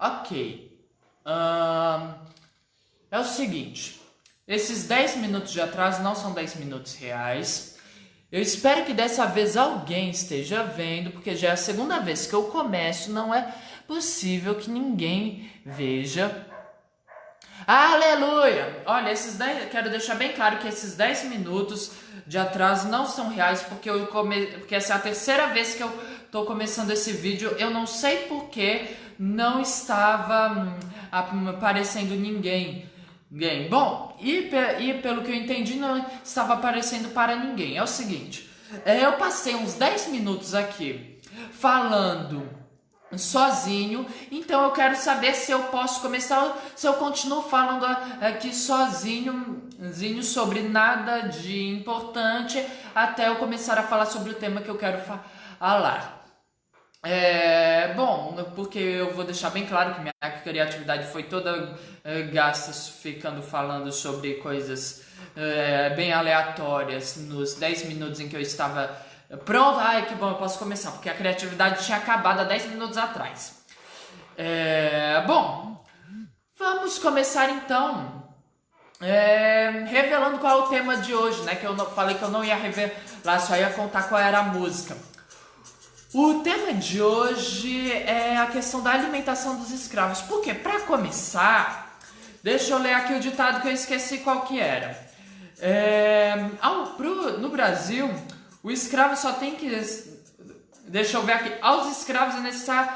Ok. É o seguinte. Esses 10 minutos de atraso não são 10 minutos reais. Eu espero que dessa vez alguém esteja vendo, porque já é a segunda vez que eu começo, não é possível que ninguém veja. Aleluia! Olha, quero deixar bem claro que esses 10 minutos de atraso não são reais, porque essa é a terceira vez que eu estou começando esse vídeo. Eu não sei porque não estava aparecendo ninguém. Bom, e pelo que eu entendi, não estava aparecendo para ninguém. É o seguinte, eu passei uns 10 minutos aqui falando sozinho, então eu quero saber se eu posso começar, se eu continuo falando aqui sozinho sobre nada de importante, até eu começar a falar sobre o tema que eu quero falar. Bom, porque eu vou deixar bem claro que minha criatividade foi toda gasta ficando falando sobre coisas bem aleatórias nos 10 minutos em que eu estava pronto. Ai, que bom, eu posso começar, porque a criatividade tinha acabado há 10 minutos atrás. Bom, vamos começar então revelando qual é o tema de hoje, né? Que eu falei que eu não ia revelar, só ia contar qual era a música. O tema de hoje é a questão da alimentação dos escravos. Porque, para começar, deixa eu ler aqui o ditado que eu esqueci qual que era. No Brasil, o escravo só tem que... Deixa eu ver aqui. Aos escravos é necessário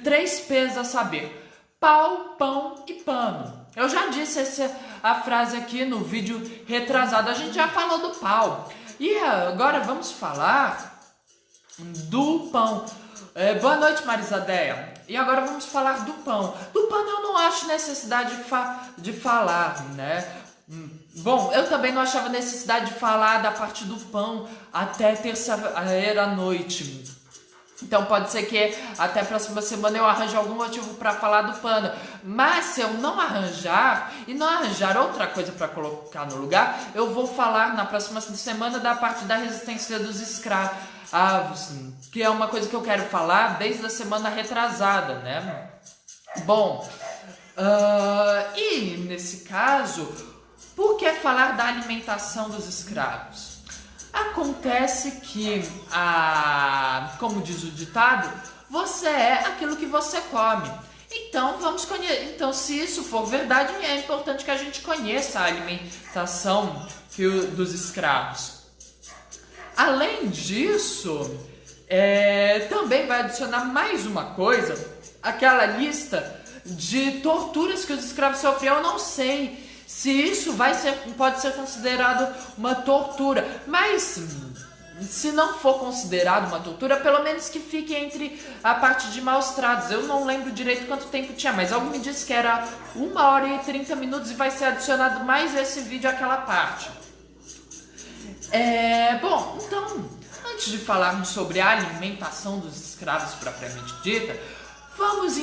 3 P's a saber: pau, pão e pano. Eu já disse a frase aqui no vídeo retrasado. A gente já falou do pau. E agora vamos falar do pão. Boa noite, Marisadeia. E agora vamos falar do pão. Do pano eu não acho necessidade de falar, né? Bom, eu também não achava necessidade de falar da parte do pão até terça-feira à noite. Então pode ser que até a próxima semana eu arranje algum motivo para falar do pano. Mas se eu não arranjar e não arranjar outra coisa para colocar no lugar, eu vou falar na próxima semana da parte da resistência dos escravos, que é uma coisa que eu quero falar desde a semana retrasada, né? Bom, e nesse caso, por que falar da alimentação dos escravos? Acontece que, como diz o ditado, você é aquilo que você come. Então, então, se isso for verdade, é importante que a gente conheça a alimentação dos escravos. Além disso, também vai adicionar mais uma coisa, aquela lista de torturas que os escravos sofriam. Eu não sei se isso pode ser considerado uma tortura, mas se não for considerado uma tortura, pelo menos que fique entre a parte de maus tratos. Eu não lembro direito quanto tempo tinha, mas algo me disse que era 1 hora e 30 minutos e vai ser adicionado mais esse vídeo àquela parte. Bom, então, antes de falarmos sobre a alimentação dos escravos propriamente dita, vamos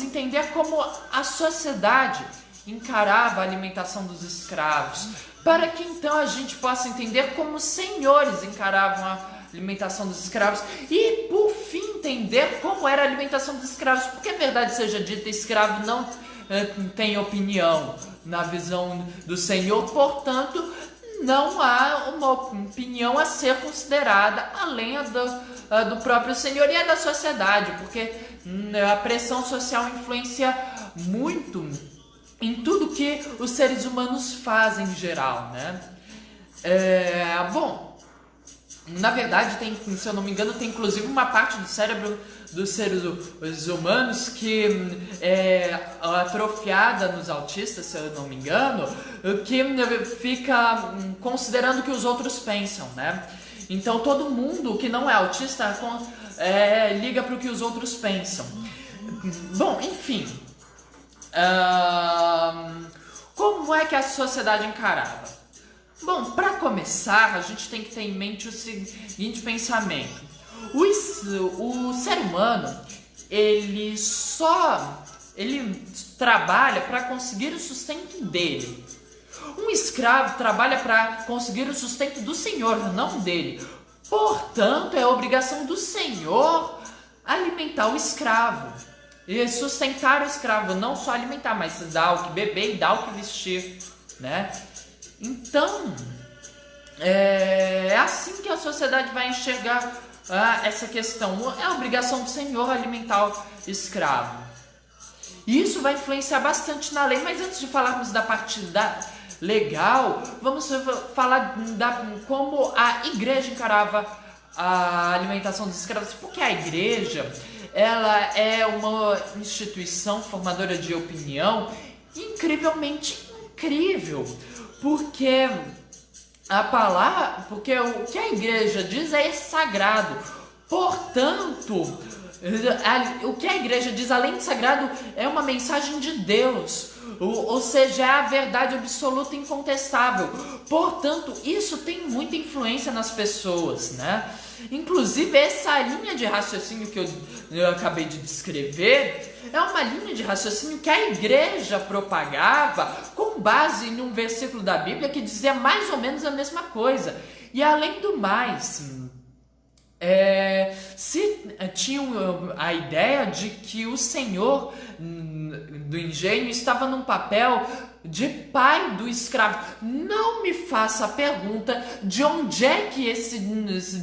entender como a sociedade encarava a alimentação dos escravos, para que então a gente possa entender como os senhores encaravam a alimentação dos escravos e, por fim, entender como era a alimentação dos escravos, porque, verdade seja dita, escravo não tem opinião na visão do senhor, portanto, não há uma opinião a ser considerada além do próprio senhor e da sociedade, porque a pressão social influencia muito em tudo que os seres humanos fazem em geral, né? Bom, na verdade, se eu não me engano, tem inclusive uma parte do cérebro dos seres humanos que é atrofiada nos autistas, se eu não me engano, que fica considerando o que os outros pensam, né? Então todo mundo que não é autista liga para o que os outros pensam. Bom, enfim, como é que a sociedade encarava? Bom, para começar, a gente tem que ter em mente o seguinte pensamento: o ser humano, ele trabalha para conseguir o sustento dele. Um escravo trabalha para conseguir o sustento do senhor, não dele. Portanto, é obrigação do senhor alimentar o escravo. e sustentar o escravo, não só alimentar, mas dar o que beber e dar o que vestir, né? Então, é assim que a sociedade vai enxergar essa questão. É a obrigação do senhor alimentar o escravo. E isso vai influenciar bastante na lei, mas antes de falarmos da parte legal, vamos falar como a igreja encarava a alimentação dos escravos, porque a igreja, ela é uma instituição formadora de opinião incrivelmente incrível, porque porque o que a igreja diz é sagrado, portanto, o que a igreja diz, além de sagrado, é uma mensagem de Deus, ou seja, é a verdade absoluta e incontestável. Portanto, isso tem muita influência nas pessoas, né? Inclusive, essa linha de raciocínio que eu acabei de descrever é uma linha de raciocínio que a igreja propagava com base em um versículo da Bíblia que dizia mais ou menos a mesma coisa. E além do mais, se tinham a ideia de que o senhor do engenho estava num papel de pai do escravo. Não me faça a pergunta de onde é que esses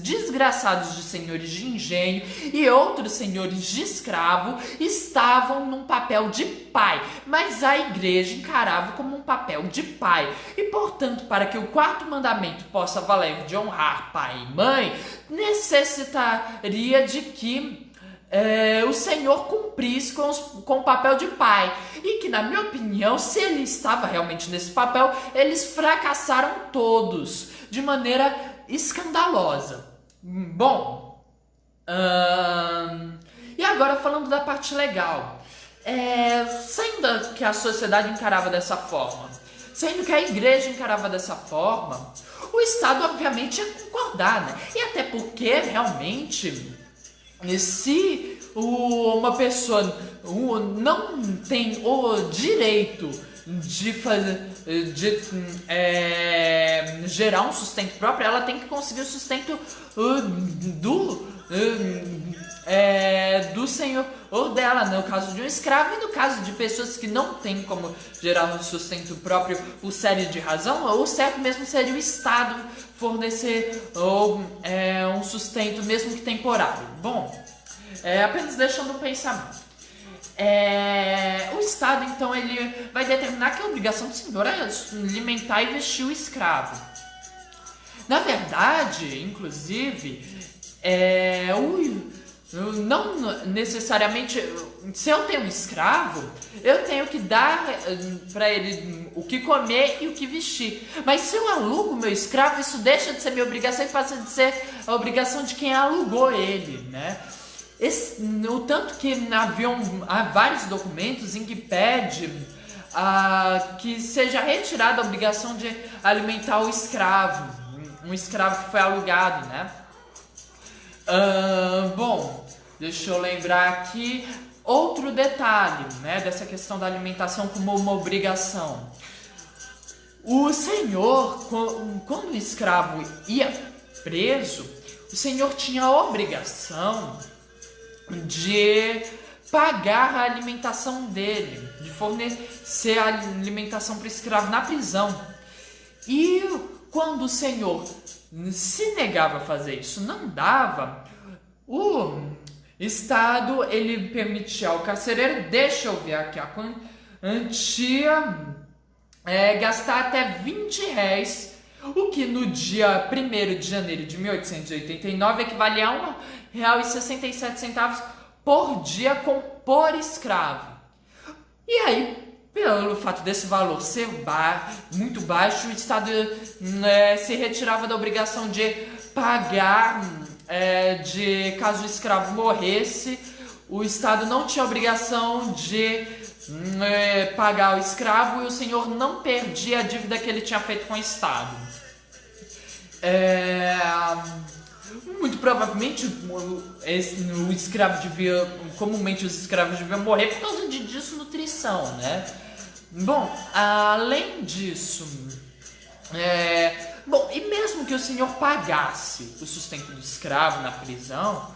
desgraçados de senhores de engenho e outros senhores de escravo estavam num papel de pai, mas a igreja encarava como um papel de pai. E portanto, para que o quarto mandamento possa valer de honrar pai e mãe, necessitaria de que o Senhor cumprisse com o papel de pai. E que, na minha opinião, se ele estava realmente nesse papel, eles fracassaram todos, de maneira escandalosa. Bom, e agora falando da parte legal. Sendo que a sociedade encarava dessa forma, sendo que a igreja encarava dessa forma, o Estado obviamente ia concordar, né? E até porque realmente, se uma pessoa não tem o direito de gerar um sustento próprio, ela tem que conseguir o sustento do senhor dela, no caso de um escravo. E no caso de pessoas que não têm como gerar um sustento próprio por série de razão, o certo mesmo seria o Estado fornecer um sustento, mesmo que temporário. Bom, apenas deixando um pensamento. O Estado, então, ele vai determinar que a obrigação do senhor é alimentar e vestir o escravo. Na verdade, inclusive, não necessariamente, se eu tenho um escravo, eu tenho que dar para ele o que comer e o que vestir. Mas se eu alugo meu escravo, isso deixa de ser minha obrigação e passa de ser a obrigação de quem alugou ele, né? O tanto que há vários documentos em que pede que seja retirada a obrigação de alimentar o escravo, um escravo que foi alugado, né? Bom, deixa eu lembrar aqui outro detalhe, né, dessa questão da alimentação como uma obrigação. O senhor, quando o escravo ia preso, o senhor tinha a obrigação de pagar a alimentação dele, de fornecer a alimentação para o escravo na prisão. E quando o senhor se negava a fazer isso, não dava, o Estado, ele permitia ao carcereiro, deixa eu ver aqui a quantia, gastar até R$20, o que no dia 1º de janeiro de 1889 equivalia a R$1,67 por dia por escravo. E aí, pelo fato desse valor ser muito baixo, o Estado se retirava da obrigação de pagar, caso o escravo morresse, o Estado não tinha obrigação de pagar o escravo e o senhor não perdia a dívida que ele tinha feito com o Estado. Muito provavelmente o escravo comumente os escravos deviam morrer por causa de desnutrição, né? Bom, além disso, e mesmo que o senhor pagasse o sustento do escravo na prisão,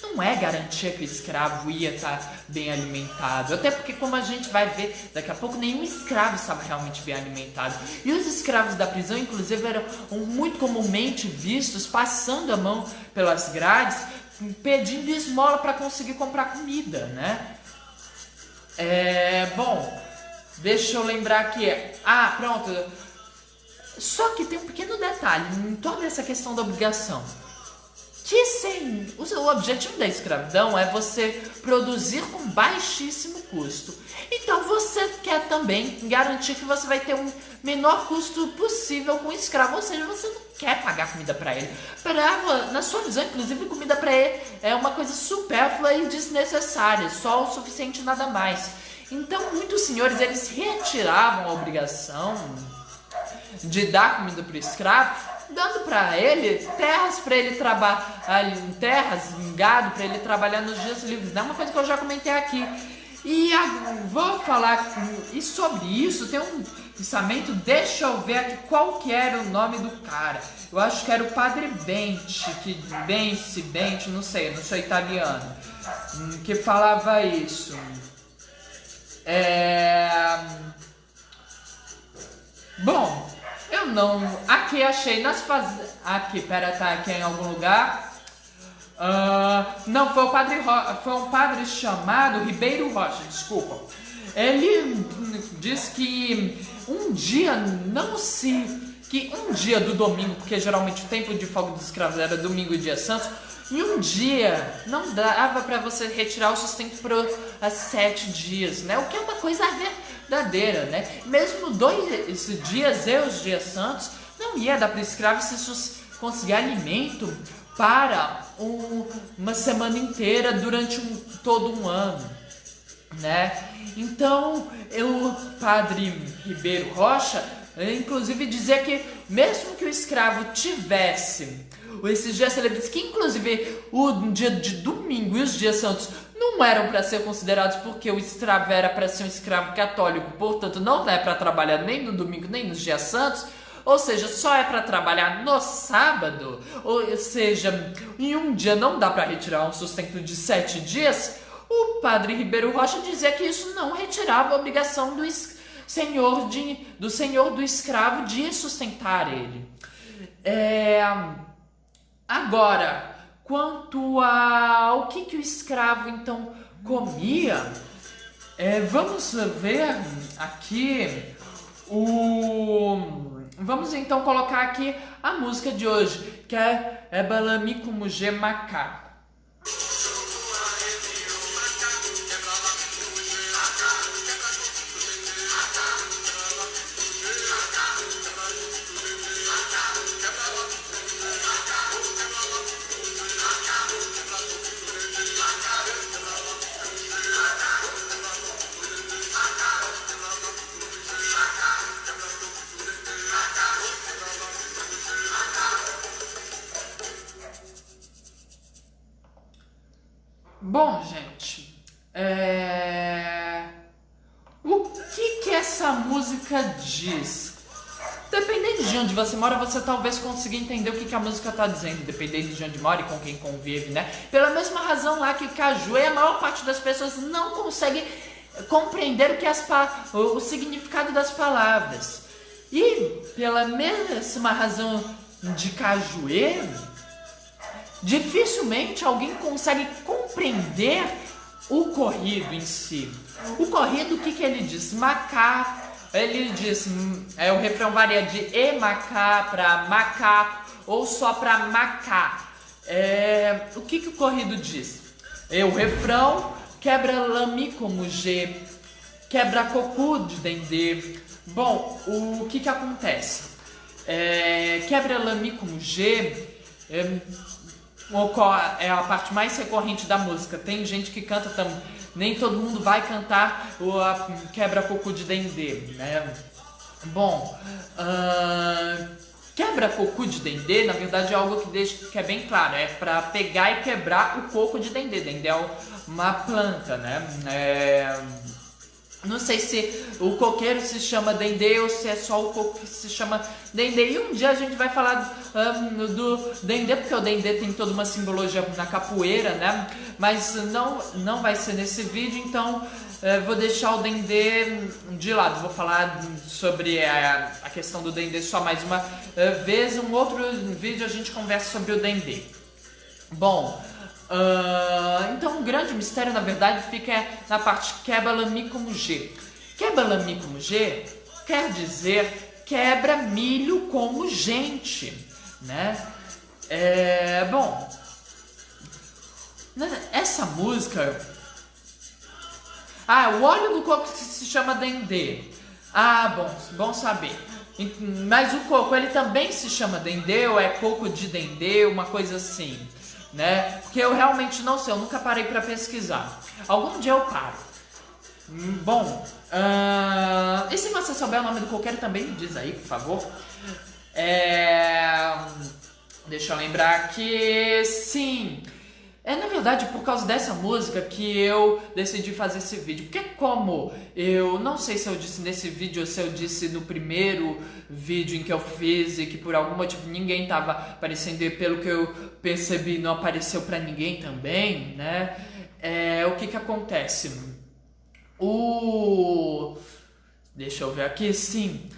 não não é garantia que o escravo ia estar bem alimentado. Até porque, como a gente vai ver daqui a pouco, nenhum escravo estava realmente bem alimentado. E os escravos da prisão, inclusive, eram muito comumente vistos passando a mão pelas grades, pedindo esmola para conseguir comprar comida, né? Bom, deixa eu lembrar aqui. Pronto. Só que tem um pequeno detalhe em toda essa questão da obrigação. O objetivo da escravidão é você produzir com baixíssimo custo. Então você quer também garantir que você vai ter um menor custo possível com o escravo. Ou seja, você não quer pagar comida para ele. Na sua visão, inclusive, comida para ele é uma coisa supérflua e desnecessária. Só o suficiente e nada mais. Então muitos senhores, eles retiravam a obrigação de dar comida para o escravo, dando para ele terras para ele trabalhar, gado para ele trabalhar nos dias livres. É uma coisa que eu já comentei aqui. E vou falar sobre isso. Tem um pensamento, deixa eu ver aqui qual que era o nome do cara. Eu acho que era o Padre Bente, não sei, eu não sou italiano, que falava isso. Bom, eu não... Aqui achei nas Aqui, tá aqui em algum lugar. Não, foi um padre chamado Ribeiro Rocha, desculpa. Ele diz que um dia do domingo, porque geralmente o tempo de folga dos escravos era domingo e dia santo, e um dia não dava para você retirar o sustento por 7 dias, né? O que é uma coisa verdadeira, né? Mesmo 2 dias e os dias santos, não ia dar para o escravo se conseguir alimento para uma semana inteira durante todo um ano, né? Então, o padre Ribeiro Rocha, inclusive, dizia que mesmo que o escravo tivesse esses dias célebres, que inclusive o dia de domingo e os dias santos não eram para ser considerados, porque o escravo era para ser um escravo católico, portanto não é para trabalhar nem no domingo nem nos dias santos, ou seja, só é para trabalhar no sábado, ou seja, em um dia não dá para retirar um sustento de 7 dias. O padre Ribeiro Rocha dizia que isso não retirava a obrigação do senhor do escravo de sustentar ele. Agora, quanto ao que o escravo então comia, vamos ver aqui Vamos então colocar aqui a música de hoje, que é Balami como Macá. Bom, gente, o que essa música diz? Dependendo de onde você mora, você talvez consiga entender o que a música está dizendo, dependendo de onde mora e com quem convive, né? Pela mesma razão lá que Cajuê, a maior parte das pessoas não consegue compreender o significado das palavras. E pela mesma razão de Cajuê, dificilmente alguém consegue compreender o corrido em si. O corrido, o que ele diz? Macá, ele diz, o refrão varia de Macá para macaco ou só para macá. O que o corrido diz? O refrão quebra lami como G, quebra cocu de dendê. Bom, o que acontece? Quebra lami como G é a parte mais recorrente da música. Tem gente que canta também. Nem todo mundo vai cantar o quebra-coco de dendê, né? Bom, quebra-coco de dendê, na verdade, é algo que é bem claro. É para pegar e quebrar o coco de dendê. Dendê é uma planta, né? Não sei se o coqueiro se chama Dendê ou se é só o coco que se chama Dendê. E um dia a gente vai falar do Dendê, porque o Dendê tem toda uma simbologia na capoeira, né? Mas não vai ser nesse vídeo, então vou deixar o Dendê de lado. Vou falar sobre a questão do Dendê só mais uma vez. Um outro vídeo a gente conversa sobre o Dendê. Bom... então o grande mistério na verdade fica na parte quebra-lami como G. Quebra-lami como G quer dizer quebra milho como gente, né? Bom, essa música... o óleo do coco se chama Dendê. Bom saber. Mas o coco ele também se chama Dendê ou é coco de Dendê, uma coisa assim, né? Porque eu realmente não sei, eu nunca parei para pesquisar. Algum dia eu paro. Bom, e se você souber o nome do coqueiro também me diz aí, por favor. Deixa eu lembrar que sim. Na verdade, por causa dessa música que eu decidi fazer esse vídeo. Porque como eu não sei se eu disse nesse vídeo ou se eu disse no primeiro vídeo em que eu fiz e que por algum motivo ninguém tava aparecendo e pelo que eu percebi não apareceu pra ninguém também, né? O que acontece? Deixa eu ver aqui, sim.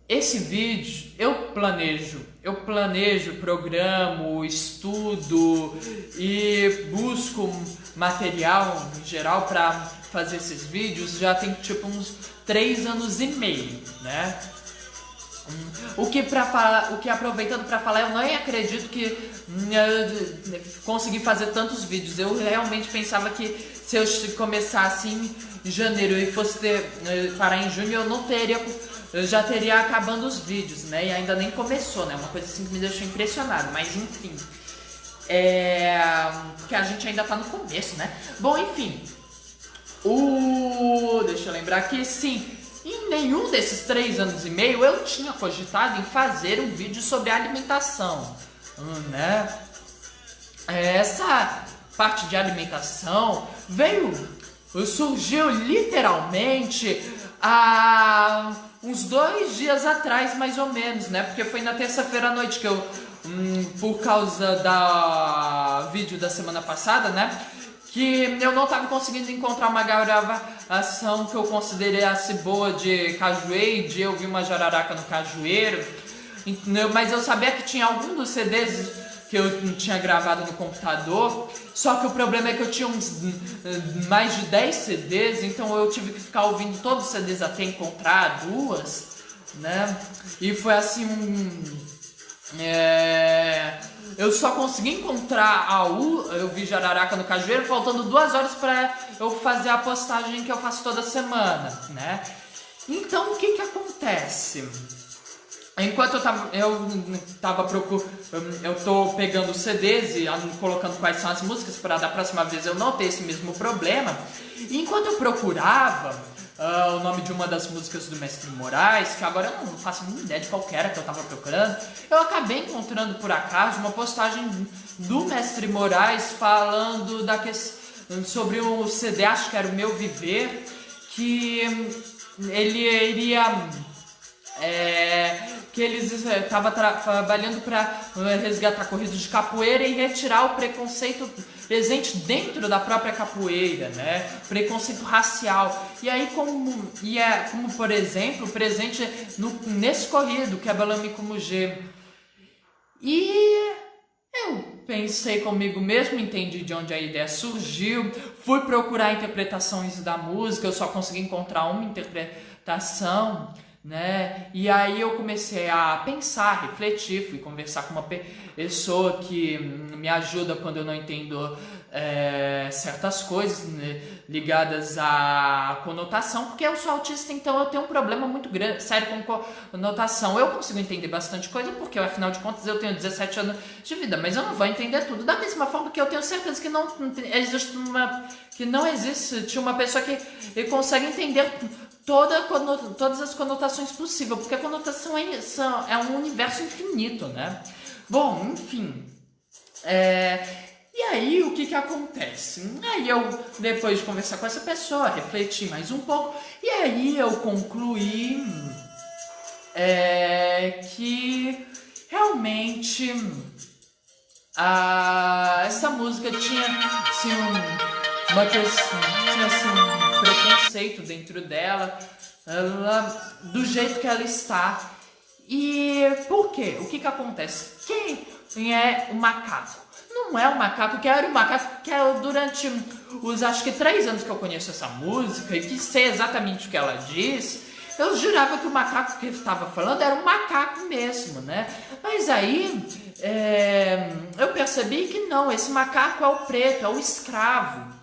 Esse vídeo eu planejo, programo, estudo e busco material em geral para fazer esses vídeos já tem tipo uns 3 anos e meio, né? O que aproveitando para falar, eu nem acredito que consegui fazer tantos vídeos. Eu realmente pensava que se eu começasse em janeiro e fosse parar em junho, eu já teria acabando os vídeos, né? E ainda nem começou, né? Uma coisa assim que me deixou impressionado, mas enfim. Porque a gente ainda tá no começo, né? Bom, enfim. Deixa eu lembrar aqui, sim. Em nenhum desses 3 anos e meio eu tinha cogitado em fazer um vídeo sobre alimentação, né? Essa parte de alimentação surgiu literalmente há uns 2 dias atrás, mais ou menos, né? Porque foi na terça-feira à noite que eu, por causa da vídeo da semana passada, né? Que eu não estava conseguindo encontrar uma gravação que eu considerasse boa de cajueiro, de eu vi uma jararaca no cajueiro, mas eu sabia que tinha algum dos CDs que eu tinha gravado no computador, só que o problema é que eu tinha mais de 10 CDs, então eu tive que ficar ouvindo todos os CDs até encontrar 2, né? E foi assim eu só consegui encontrar eu vi jararaca no cajueiro faltando 2 horas para eu fazer a postagem que eu faço toda semana, né? Então o que acontece? Enquanto eu tô pegando os CDs e colocando quais são as músicas para da próxima vez eu não ter esse mesmo problema. E enquanto eu procurava o nome de uma das músicas do Mestre Moraes, que agora eu não faço nenhuma ideia de qual que era que eu tava procurando, eu acabei encontrando por acaso uma postagem do Mestre Moraes falando sobre um CD, acho que era o Meu Viver, que ele iria... que eles estavam trabalhando para resgatar corridas de capoeira e retirar o preconceito presente dentro da própria capoeira, né? Preconceito racial. E aí como por exemplo, presente nesse corrido, que é Balame como G. E eu pensei comigo mesmo, entendi de onde a ideia surgiu, fui procurar interpretações da música, eu só consegui encontrar uma interpretação, né? E aí eu comecei a pensar, refletir, fui conversar com uma pessoa que me ajuda quando eu não entendo certas coisas, né, ligadas à conotação, porque eu sou autista, então eu tenho um problema muito grande, sério com conotação. Eu consigo entender bastante coisa porque afinal de contas eu tenho 17 anos de vida, mas eu não vou entender tudo, da mesma forma que eu tenho certeza que não existe uma pessoa que consegue entender todas as conotações possíveis, porque a conotação é um universo infinito, né? Bom, enfim. E aí, o que acontece? Aí eu, depois de conversar com essa pessoa, refleti mais um pouco, e aí eu concluí que realmente essa música tinha assim, um preconceito dentro dela, do jeito que ela está. E por quê? O que acontece? Quem é o macaco? Não é o macaco, que era o macaco que durante os acho que 3 anos que eu conheço essa música e que sei exatamente o que ela diz, eu jurava que o macaco que ele estava falando era um macaco mesmo, né? Mas aí eu percebi que não, esse macaco é o preto, é o escravo,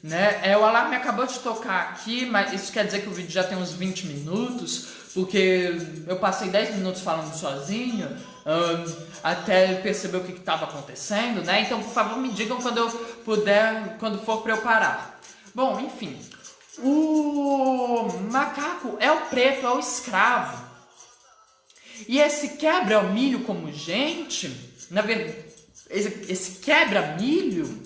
né? O alarme acabou de tocar aqui, mas isso quer dizer que o vídeo já tem uns 20 minutos, porque eu passei 10 minutos falando sozinho, até perceber o que estava acontecendo, né? Então, por favor, me digam quando eu puder, quando for para eu parar. Bom, enfim, o macaco é o preto, é o escravo. E esse quebra-milho como gente, na verdade, esse quebra-milho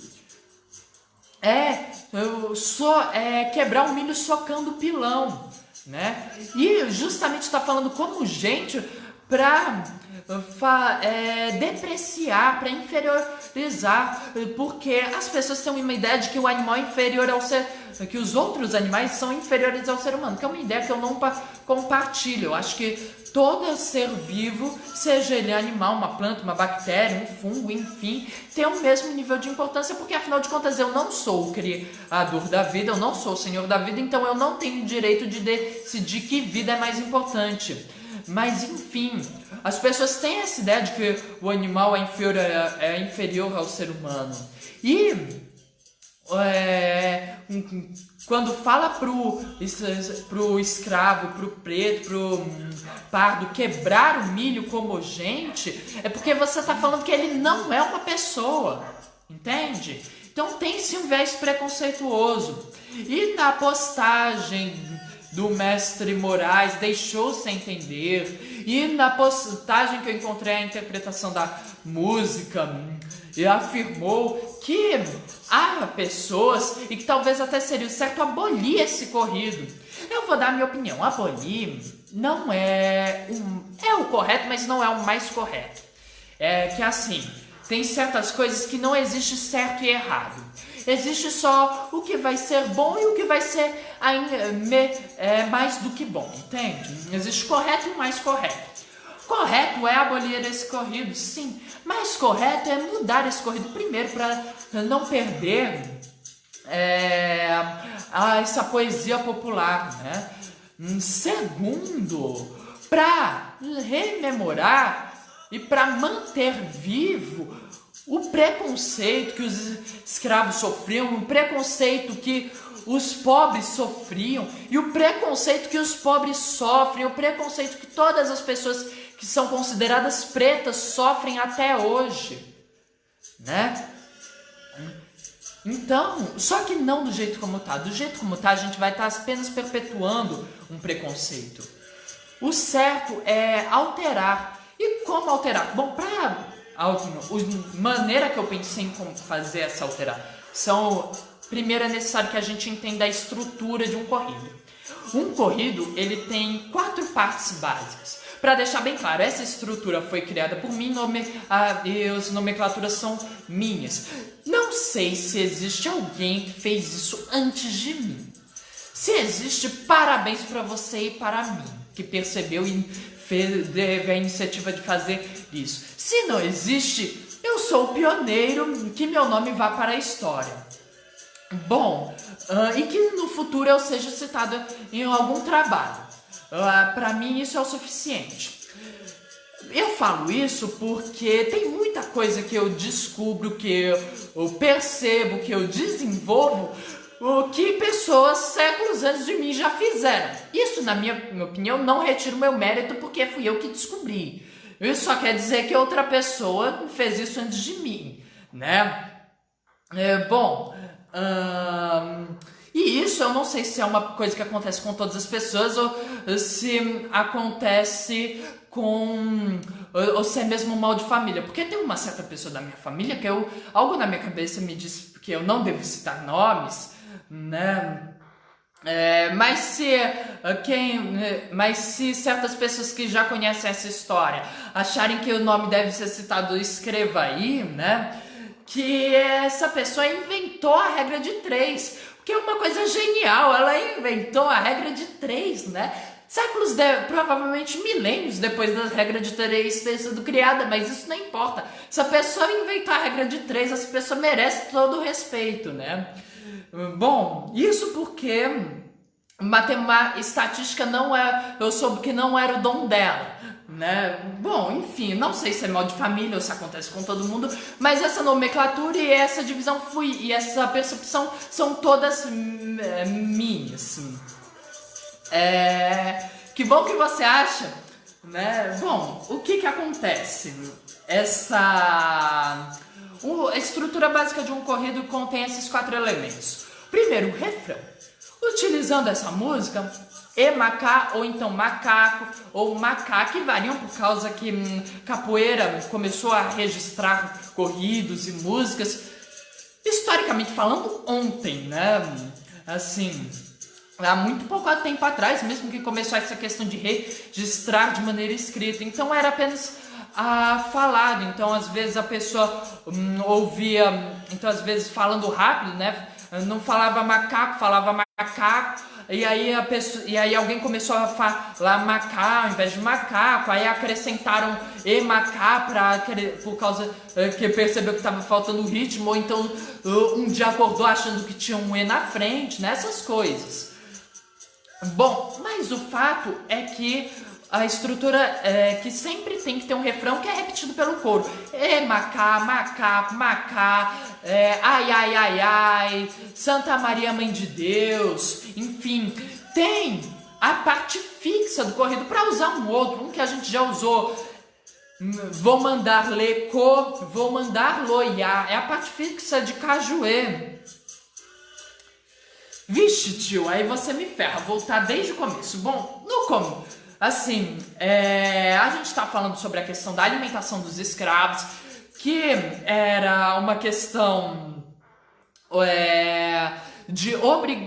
quebrar o milho socando o pilão, né? E justamente está falando como gente para depreciar, para inferiorizar, porque as pessoas têm uma ideia de que o animal é inferior ao ser, que os outros animais são inferiores ao ser humano, que é uma ideia que eu não compartilho. Eu acho que todo ser vivo, seja ele animal, uma planta, uma bactéria, um fungo, enfim, tem o mesmo nível de importância, porque afinal de contas eu não sou o criador da vida, eu não sou o senhor da vida, então eu não tenho o direito de decidir que vida é mais importante. Mas enfim, as pessoas têm essa ideia de que o animal é inferior ao ser humano. E quando fala pro escravo, pro preto, pro pardo quebrar o milho como gente, é porque você está falando que ele não é uma pessoa, entende? Então tem sim um viés preconceituoso. E na postagem do mestre Moraes deixou-se entender, e na postagem que eu encontrei a interpretação da música, e afirmou que há pessoas e que talvez até seria o certo abolir esse corrido. Eu vou dar a minha opinião. Abolir não é o correto, mas não é o mais correto. É que assim, tem certas coisas que não existe certo e errado. Existe só o que vai ser bom e o que vai ser mais do que bom, entende? Existe correto e mais correto. Correto é abolir esse corrido, sim. Mais correto é mudar esse corrido primeiro para não perder essa poesia popular, né? Segundo, para rememorar e para manter vivo o preconceito que os escravos sofriam, o preconceito que os pobres sofriam e o preconceito que os pobres sofrem, o preconceito que todas as pessoas que são consideradas pretas sofrem até hoje, né? Então, só que não do jeito como tá. Do jeito como tá, a gente vai estar apenas perpetuando um preconceito. O certo é alterar. E como alterar? Bom, a maneira que eu pensei em como fazer essa alteração, primeiro é necessário que a gente entenda a estrutura de um corrido. Um corrido, ele tem 4 partes básicas. Para deixar bem claro, essa estrutura foi criada por mim e as nomenclaturas são minhas. Não sei se existe alguém que fez isso antes de mim. Se existe, parabéns para você e para mim, que percebeu e teve a iniciativa de fazer isso. Se não existe, eu sou o pioneiro, que meu nome vá para a história. Bom, e que no futuro eu seja citado em algum trabalho. Para mim isso é o suficiente. Eu falo isso porque tem muita coisa que eu descubro, que eu percebo, que eu desenvolvo, o que pessoas séculos antes de mim já fizeram. Isso, na minha opinião, não retira o meu mérito, porque fui eu que descobri. Isso só quer dizer que outra pessoa fez isso antes de mim, né? E isso eu não sei se é uma coisa que acontece com todas as pessoas ou se acontece com ou se é mesmo mal de família, porque tem uma certa pessoa da minha família que algo na minha cabeça me diz que eu não devo citar nomes, né? Mas se certas pessoas que já conhecem essa história acharem que o nome deve ser citado, escreva aí, né? Que essa pessoa inventou a regra de 3, que é uma coisa genial. Ela inventou a regra de 3, né? Séculos, provavelmente milênios depois da regra de 3 ter sido criada, mas isso não importa. Se a pessoa inventou a regra de 3, essa pessoa merece todo o respeito, né? Bom, isso porque estatística eu soube que não era o dom dela, né? Bom, enfim, não sei se é mal de família ou se acontece com todo mundo, mas essa nomenclatura e essa divisão e essa percepção são todas minhas. Que bom que você acha, né? Bom, o que acontece? A estrutura básica de um corrido contém esses 4 elementos. Primeiro, o refrão. Utilizando essa música, macá, ou então macaco, ou macá, que variam por causa que capoeira começou a registrar corridos e músicas, historicamente falando, ontem, né? Assim, há muito pouco tempo atrás, mesmo que começou essa questão de registrar de maneira escrita. Então era apenas falado. Então às vezes a pessoa ouvia, então às vezes falando rápido, né? Não falava macaco, falava macaco. E aí alguém começou a falar macá ao invés de macaco. Aí acrescentaram macá por causa que percebeu que estava faltando ritmo. Ou então um dia acordou achando que tinha um na frente, né? Essas coisas. Bom, mas o fato é que a estrutura que sempre tem que ter um refrão que é repetido pelo coro. Macá, macaco, macá, ai, ai, ai, ai, Santa Maria Mãe de Deus, enfim. Tem a parte fixa do corrido para usar um outro, um que a gente já usou. Vou mandar lecô, vou mandar loiá, é a parte fixa de cajuê. Vixe, tio, aí você me ferra, voltar desde o começo. Bom, assim, a gente está falando sobre a questão da alimentação dos escravos, que era uma questão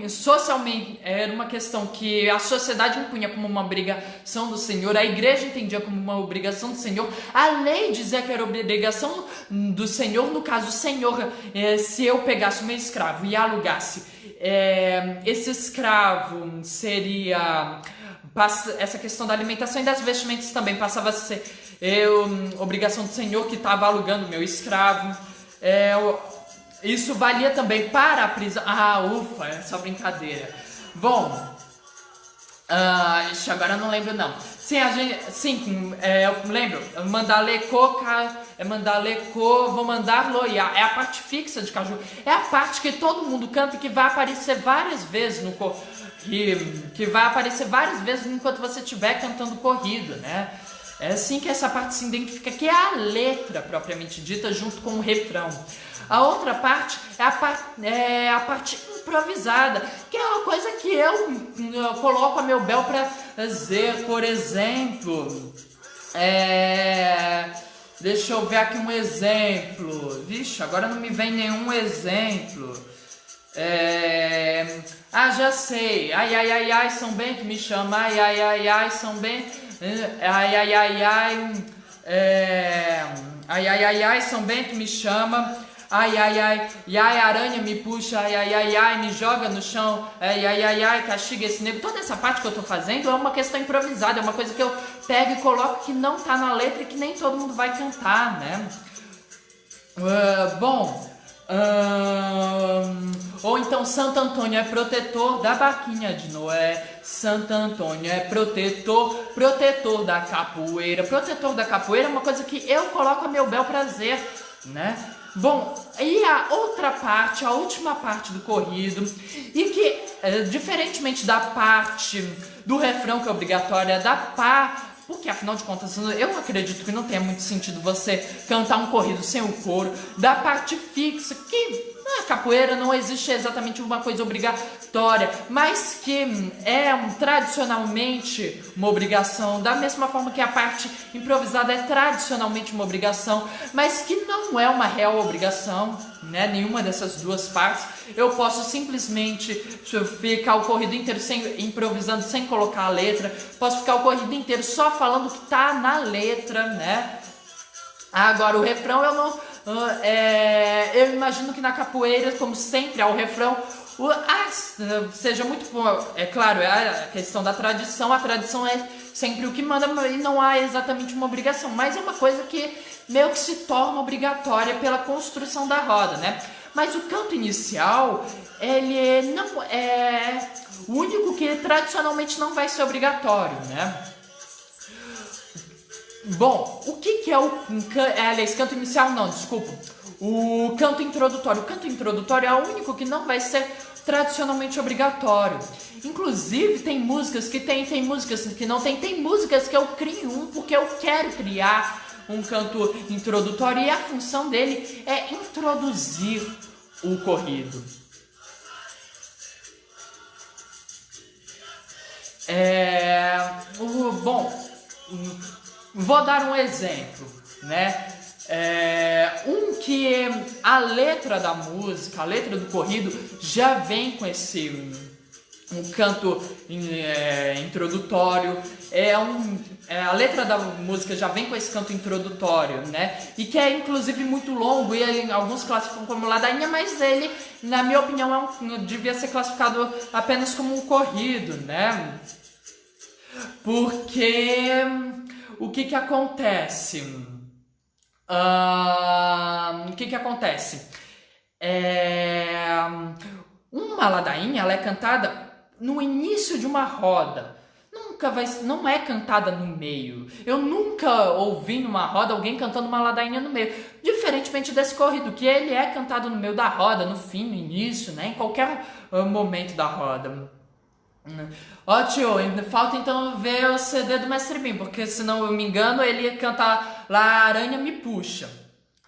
socialmente, era uma questão que a sociedade impunha como uma obrigação do Senhor, a igreja entendia como uma obrigação do Senhor, a lei dizia que era obrigação do Senhor. No caso, o Senhor, se eu pegasse o meu escravo e alugasse, esse escravo seria... Essa questão da alimentação e das vestimentas também passava a ser obrigação do Senhor que estava alugando o meu escravo. Isso valia também para a prisão. Ufa, essa brincadeira. Bom, agora eu não lembro não. Sim, eu lembro. Mandar lecô, vou mandar loiá. É a parte fixa de caju. É a parte que todo mundo canta e que vai aparecer várias vezes no que vai aparecer várias vezes enquanto você estiver cantando corrido, né? É assim que essa parte se identifica, que é a letra propriamente dita junto com o refrão. A outra parte é a parte improvisada, que é uma coisa que eu coloco a meu bel pra dizer. Por exemplo, deixa eu ver aqui um exemplo. Vixe, agora não me vem nenhum exemplo. Já sei. Ai, ai, ai, ai, São Bento me chama. Ai, ai, ai, ai, São Bento. Ai, ai, ai, ai. Ai, ai, ai, ai, São Bento me chama. Ai, ai, ai, e ai, aranha me puxa. Ai, ai, ai, ai, me joga no chão. Ai, ai, ai, ai, castiga esse nego. Toda essa parte que eu tô fazendo é uma questão improvisada. É uma coisa que eu pego e coloco que não tá na letra e que nem todo mundo vai cantar, né? Ou então Santo Antônio é protetor da barquinha de Noé. Santo Antônio é protetor da capoeira. Protetor da capoeira é uma coisa que eu coloco a meu bel prazer, né? Bom, e a outra parte, a última parte do corrido, e que, diferentemente da parte do refrão que é obrigatória, porque afinal de contas eu acredito que não tenha muito sentido você cantar um corrido sem o coro, da parte fixa, que Na capoeira não existe exatamente uma coisa obrigatória, mas que é tradicionalmente uma obrigação, da mesma forma que a parte improvisada é tradicionalmente uma obrigação, mas que não é uma real obrigação, né? Nenhuma dessas duas partes. Eu posso simplesmente ficar o corrido inteiro improvisando sem colocar a letra, posso ficar o corrido inteiro só falando o que tá na letra, né? Agora o refrão eu imagino que na capoeira, como sempre, ao refrão seja muito, é claro, é a questão da tradição, a tradição é sempre o que manda e não há exatamente uma obrigação, mas é uma coisa que meio que se torna obrigatória pela construção da roda, né? Mas o canto inicial, ele não é o único que tradicionalmente não vai ser obrigatório, né? Bom, o que é aliás, canto inicial não, desculpa. O canto introdutório. O canto introdutório é o único que não vai ser tradicionalmente obrigatório. Inclusive, tem músicas que tem músicas que não tem. Tem músicas que eu crio porque eu quero criar um canto introdutório e a função dele é introduzir o corrido. Vou dar um exemplo, né? Que a letra da música, a letra do corrido já vem com esse um canto introdutório, a letra da música já vem com esse canto introdutório, né? E que é inclusive muito longo e alguns classificam como ladainha, mas ele, na minha opinião, devia ser classificado apenas como um corrido, né? Porque o que acontece? Uma ladainha, ela é cantada no início de uma roda. Não é cantada no meio. Eu nunca ouvi numa roda alguém cantando uma ladainha no meio. Diferentemente desse corrido, que ele é cantado no meio da roda, no fim, no início, né? Em qualquer momento da roda. Ó, tio, falta então ver o CD do Mestre Bim, porque se não eu me engano ele ia cantar lá A Aranha Me Puxa,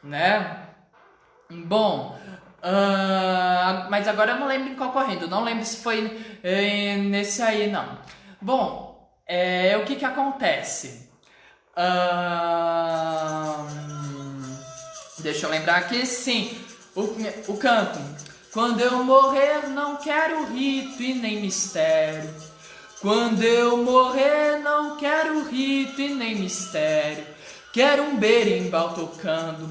né? Bom, mas agora eu não lembro em qual corrido, não lembro se foi nesse aí não. Bom, o que acontece? Deixa eu lembrar aqui, sim, o canto. Quando eu morrer não quero rito e nem mistério. Quando eu morrer não quero rito e nem mistério. Quero um berimbau tocando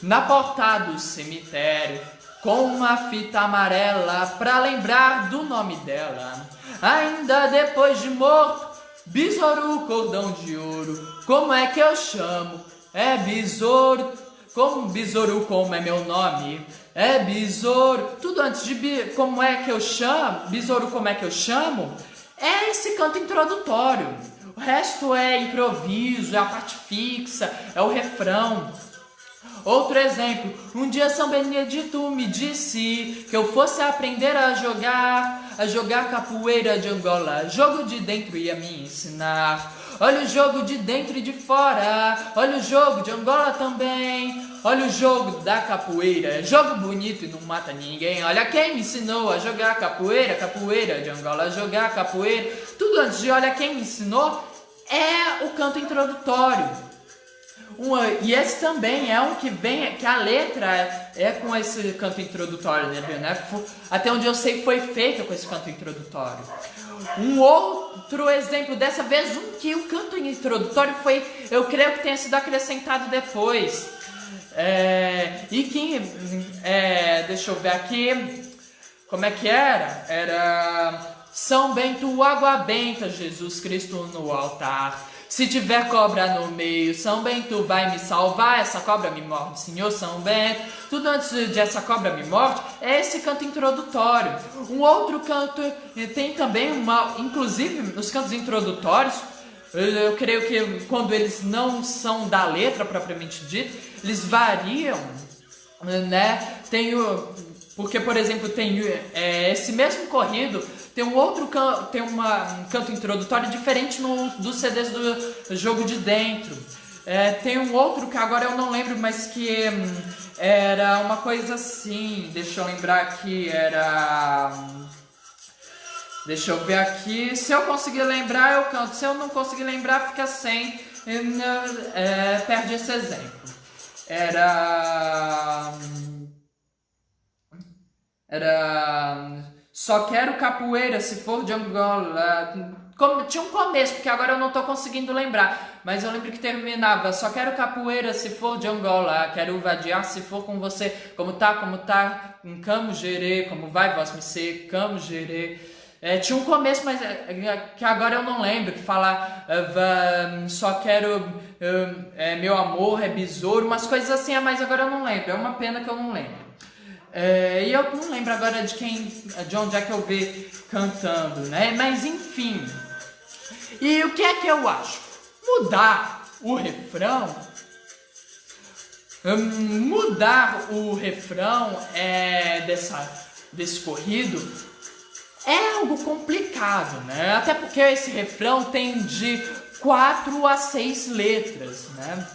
na porta do cemitério, com uma fita amarela pra lembrar do nome dela. Ainda depois de morto, besouro, cordão de ouro. Como é que eu chamo? É besouro. Como besouro, como é meu nome? É besouro. Tudo antes de como é que eu chamo? Besouro, como é que eu chamo? É esse canto introdutório. O resto é improviso, é a parte fixa, é o refrão. Outro exemplo, um dia São Benedito me disse que eu fosse aprender a jogar capoeira de Angola. Jogo de dentro ia me ensinar. Olha o jogo de dentro e de fora, olha o jogo de Angola também. Olha o jogo da capoeira, jogo bonito e não mata ninguém. Olha quem me ensinou a jogar capoeira, capoeira de Angola, jogar capoeira. Tudo antes de olha quem me ensinou é o canto introdutório. E esse também é um que vem, que a letra é com esse canto introdutório, né? Até onde eu sei foi feita com esse canto introdutório. Um outro exemplo, dessa vez, que o canto introdutório foi, eu creio que tenha sido acrescentado depois. Deixa eu ver aqui, como é que era? Era São Bento, água benta, Jesus Cristo no altar. Se tiver cobra no meio, São Bento vai me salvar. Essa cobra me morde, Senhor São Bento. Tudo antes de essa cobra me morde é esse canto introdutório. Um outro canto tem também inclusive os cantos introdutórios, eu creio que quando eles não são da letra propriamente dita, eles variam, né? Porque, por exemplo, tem esse mesmo corrido, tem um canto introdutório diferente dos CDs do Jogo de Dentro. Tem um outro que agora eu não lembro, mas que era uma coisa assim. Deixa eu lembrar aqui, era... Deixa eu ver aqui. Se eu conseguir lembrar, eu canto. Se eu não conseguir lembrar, fica sem. Perde esse exemplo. Era... Só quero capoeira se for de Angola. Tinha um começo, porque agora eu não tô conseguindo lembrar. Mas eu lembro que terminava. Só quero capoeira se for de Angola. Quero vadiar se for com você. Como tá, em Camo Gerê. Como vai, voz me ser, Camo Gerê. Tinha um começo, mas que agora eu não lembro. Que fala, só quero, meu amor, é besouro. Umas coisas assim, mas agora eu não lembro. É uma pena que eu não lembro. E eu não lembro agora de onde é que eu vi cantando, né? Mas enfim. E o que é que eu acho? Mudar o refrão desse corrido é algo complicado, né? Até porque esse refrão tem de 4 a 6 letras, né?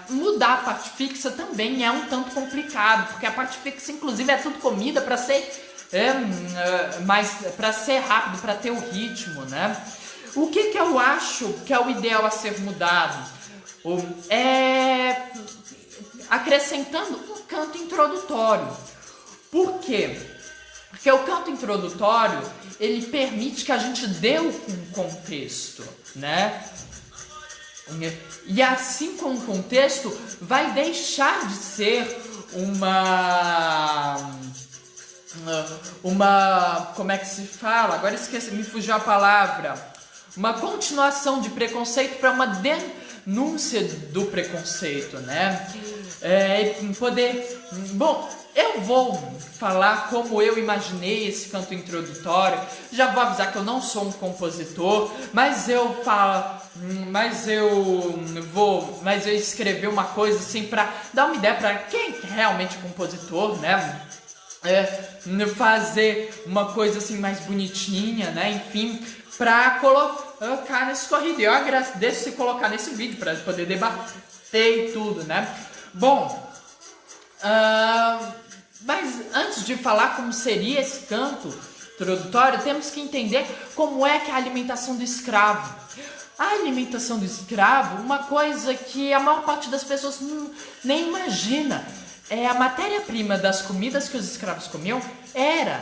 Mudar a parte fixa também é um tanto complicado, porque a parte fixa inclusive é tudo comida para ser para ser rápido, para ter o ritmo, né? O que eu acho que é o ideal a ser mudado? Acrescentando um canto introdutório. Por quê? Porque o canto introdutório, ele permite que a gente dê um contexto, né? E assim com o contexto, vai deixar de ser como é que se fala? Agora esqueci, me fugiu a palavra. Uma continuação de preconceito para uma denúncia do preconceito, né? Bom, eu vou falar como eu imaginei esse canto introdutório. Já vou avisar que eu não sou um compositor, mas eu escrevi uma coisa assim para dar uma ideia para quem é realmente compositor, né? Fazer uma coisa assim mais bonitinha, né? Enfim, para colocar nesse corrido. Eu agradeço se colocar nesse vídeo para poder debater e tudo, né? Bom, mas antes de falar como seria esse canto introdutório, temos que entender como é que é a alimentação do escravo. A alimentação do escravo, uma coisa que a maior parte das pessoas nem imagina. A matéria-prima das comidas que os escravos comiam era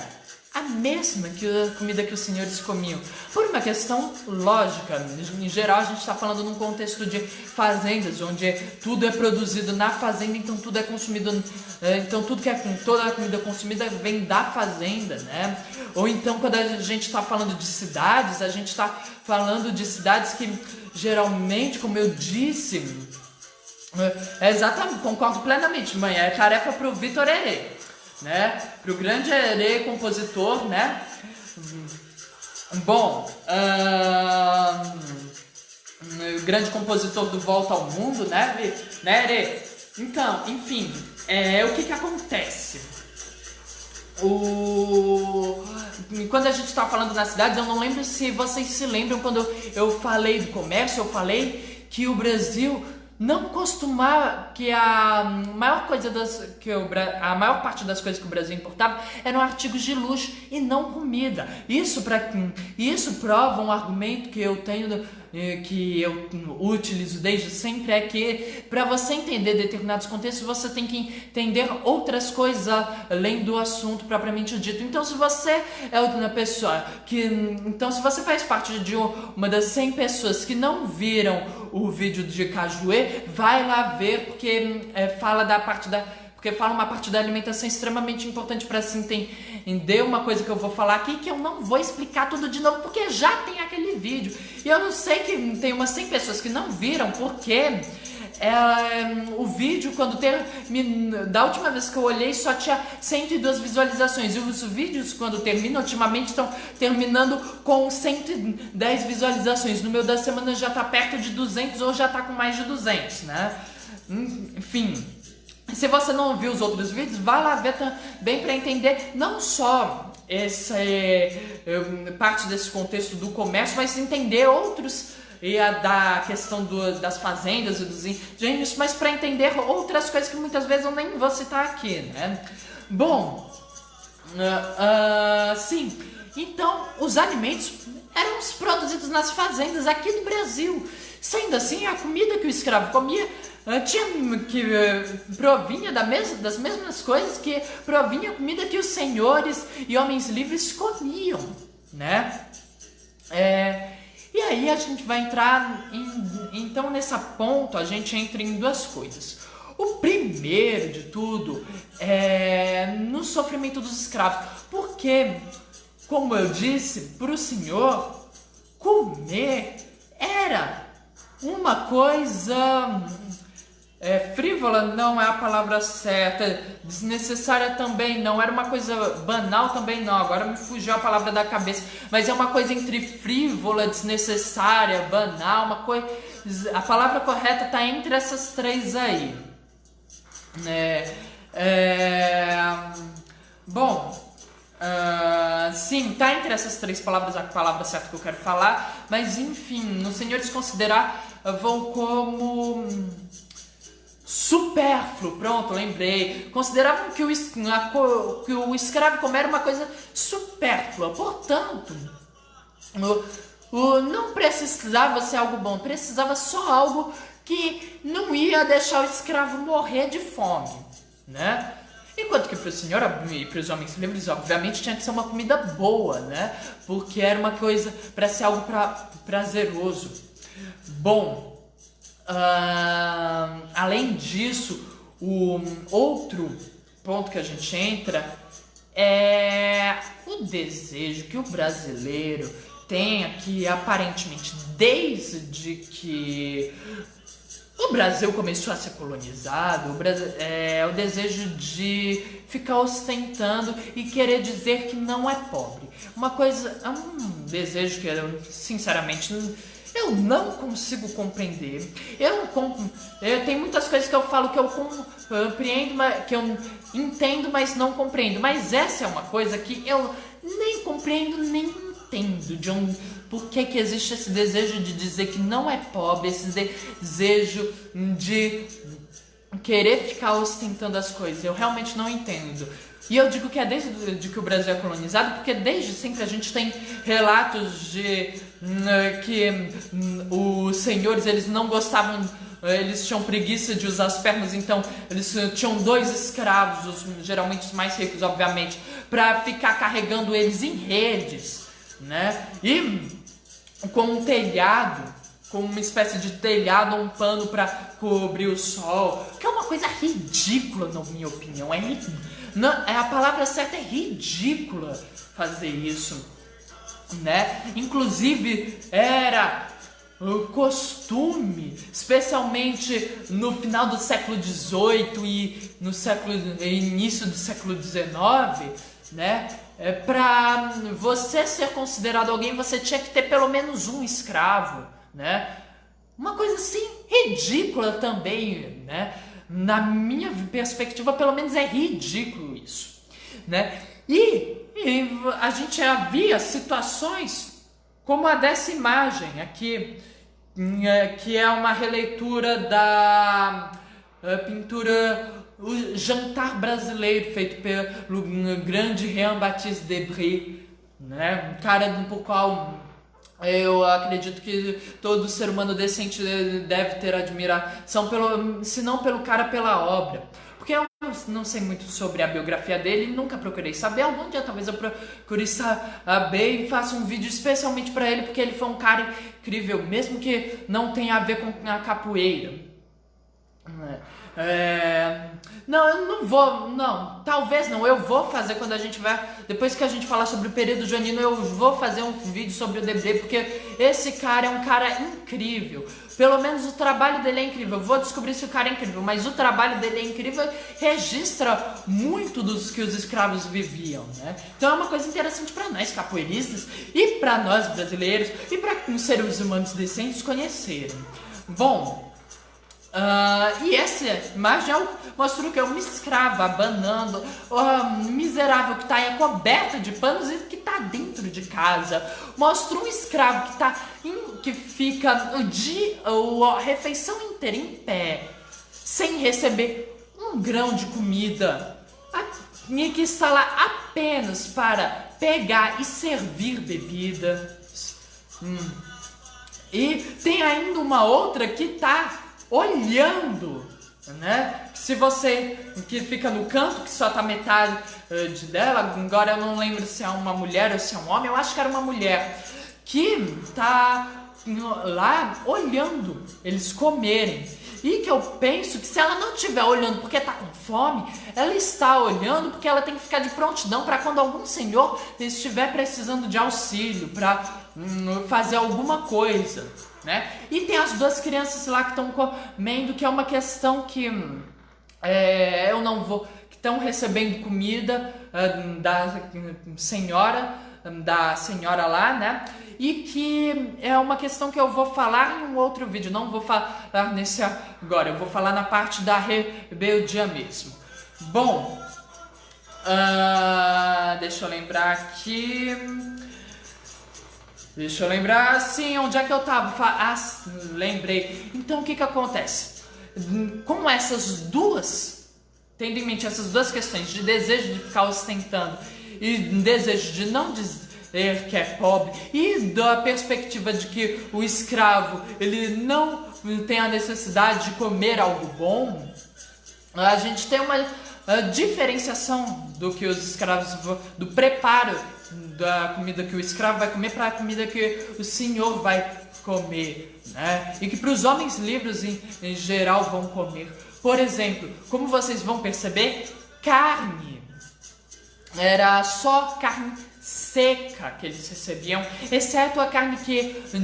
a mesma que a comida que os senhores comiam. Por uma questão lógica. Em geral, a gente está falando num contexto de fazendas, onde tudo é produzido na fazenda, então tudo é consumido. Então toda a comida consumida vem da fazenda, né? Ou então, quando a gente está falando de cidades, a gente está falando de cidades que geralmente, como eu disse, exatamente, concordo plenamente, mãe. É tarefa pro Vitor Herê, né? Pro grande Herê, compositor, né? Bom, grande compositor do Volta ao Mundo, né, Herê? Então, enfim, o que acontece? Quando a gente está falando nas cidades, eu não lembro se vocês se lembram quando eu falei do comércio, eu falei que o Brasil não costumava, que a maior parte das coisas que o Brasil importava eram artigos de luxo e não comida. Isso prova um argumento que eu tenho, que eu utilizo desde sempre, é que para você entender determinados contextos, você tem que entender outras coisas além do assunto propriamente dito. Então, se você é uma pessoa se você faz parte de uma das 100 pessoas que não viram o vídeo de Cajuê, vai lá ver, porque fala uma parte da alimentação extremamente importante para se entender uma coisa que eu vou falar aqui, que eu não vou explicar tudo de novo, porque já tem aquele vídeo. E eu não sei que tem umas 100 pessoas que não viram, porque o vídeo, da última vez que eu olhei, só tinha 102 visualizações. E os vídeos, quando terminam, ultimamente estão terminando com 110 visualizações. No meu da semana já tá perto de 200 ou já tá com mais de 200, né? Enfim, se você não viu os outros vídeos, vá lá ver também para entender não só essa é parte desse contexto do comércio, mas entender outros e da questão das fazendas e dos engenhos, mas para entender outras coisas que muitas vezes eu nem vou citar aqui, né? Bom, sim, então os alimentos eram os produzidos nas fazendas aqui do Brasil. Sendo assim, a comida que o escravo comia provinha das mesmas coisas que provinha a comida que os senhores e homens livres comiam, né? E aí a gente vai entrar então nessa ponto a gente entra em duas coisas. O primeiro de tudo é no sofrimento dos escravos, porque, como eu disse, para o senhor comer era uma coisa frívola, não é a palavra certa, desnecessária também não, era uma coisa banal também não, agora me fugiu a palavra da cabeça, mas é uma coisa entre frívola, desnecessária, banal, uma coisa, a palavra correta está entre essas três aí. Bom, sim, tá entre essas três palavras a palavra certa que eu quero falar, mas enfim, os senhores consideravam como supérfluo, pronto, lembrei. Consideravam que o escravo comer era uma coisa supérflua, portanto, não precisava ser algo bom, precisava só algo que não ia deixar o escravo morrer de fome, né? Enquanto que para o senhor e para os homens livres, obviamente, tinha que ser uma comida boa, né? Porque era uma coisa para ser algo prazeroso. Bom, além disso, o outro ponto que a gente entra é o desejo que o brasileiro tem aqui, aparentemente, desde que o Brasil começou a ser colonizado, o desejo de ficar ostentando e querer dizer que não é pobre. Uma coisa, é um desejo que eu, sinceramente, eu não consigo compreender. Tem muitas coisas que eu falo que eu compreendo, que eu entendo, mas não compreendo. Mas essa é uma coisa que eu nem compreendo, nem entendo por que existe esse desejo de dizer que não é pobre, esse desejo de querer ficar ostentando as coisas. Eu realmente não entendo. E eu digo que é desde que o Brasil é colonizado, porque desde sempre a gente tem relatos de que os senhores, eles não gostavam, eles tinham preguiça de usar as pernas, então eles tinham 2 escravos, geralmente os mais ricos, obviamente, para ficar carregando eles em redes, né? E com um telhado, com uma espécie de telhado, um pano para cobrir o sol, que é uma coisa ridícula, na minha opinião. A palavra certa é ridícula fazer isso, né? Inclusive era o costume, especialmente no final do século XVIII e no início do século XIX, né? Para você ser considerado alguém, você tinha que ter pelo menos um escravo, né? Uma coisa assim ridícula também, né? Na minha perspectiva, pelo menos é ridículo isso, né? E a gente havia situações como a dessa imagem aqui, que é uma releitura da pintura O Jantar Brasileiro, feito pelo grande Jean-Baptiste Debray, né? Um cara por qual eu acredito que todo ser humano decente deve ter admiração, se não pelo cara, pela obra. Porque eu não sei muito sobre a biografia dele, nunca procurei saber. Algum dia talvez eu procure saber e faça um vídeo especialmente para ele, porque ele foi um cara incrível, mesmo que não tenha a ver com a capoeira. Não, eu não vou, não, talvez não, eu vou fazer quando a gente vai, depois que a gente falar sobre o período joanino, eu vou fazer um vídeo sobre o Debray, porque esse cara é um cara incrível, pelo menos o trabalho dele é incrível, eu vou descobrir se o cara é incrível, mas o trabalho dele é incrível, registra muito dos que os escravos viviam, né? Então é uma coisa interessante para nós capoeiristas e para nós brasileiros e para os seres humanos decentes conhecerem. Bom, E essa imagem mostra o que? Uma escrava abanando, miserável que está coberta de panos e que está dentro de casa. Mostra um escravo que fica a refeição inteira em pé, sem receber um grão de comida, e que está lá apenas para pegar e servir bebidas. E tem ainda uma outra que está olhando, né? Se você que fica no canto, que só tá metade dela, agora eu não lembro se é uma mulher ou se é um homem, eu acho que era uma mulher, que tá lá olhando eles comerem. E que eu penso que se ela não estiver olhando porque tá com fome, ela está olhando porque ela tem que ficar de prontidão para quando algum senhor estiver precisando de auxílio para fazer alguma coisa, né? E tem as duas crianças lá que estão comendo, que é uma questão que eu não vou, que estão recebendo comida da senhora lá, né? E que é uma questão que eu vou falar em um outro vídeo, não vou falar nesse agora, eu vou falar na parte da rebeldia mesmo. Bom, deixa eu lembrar aqui. Deixa eu lembrar, sim, onde é que eu tava? Lembrei. Então, o que acontece? Com essas duas, tendo em mente essas duas questões de desejo de ficar ostentando e desejo de não dizer que é pobre, e da perspectiva de que o escravo ele não tem a necessidade de comer algo bom, a gente tem uma diferenciação do que os escravos, do preparo da comida que o escravo vai comer para a comida que o senhor vai comer, né? E que para os homens livres em geral vão comer. Por exemplo, como vocês vão perceber, carne era só carne seca que eles recebiam, exceto a carne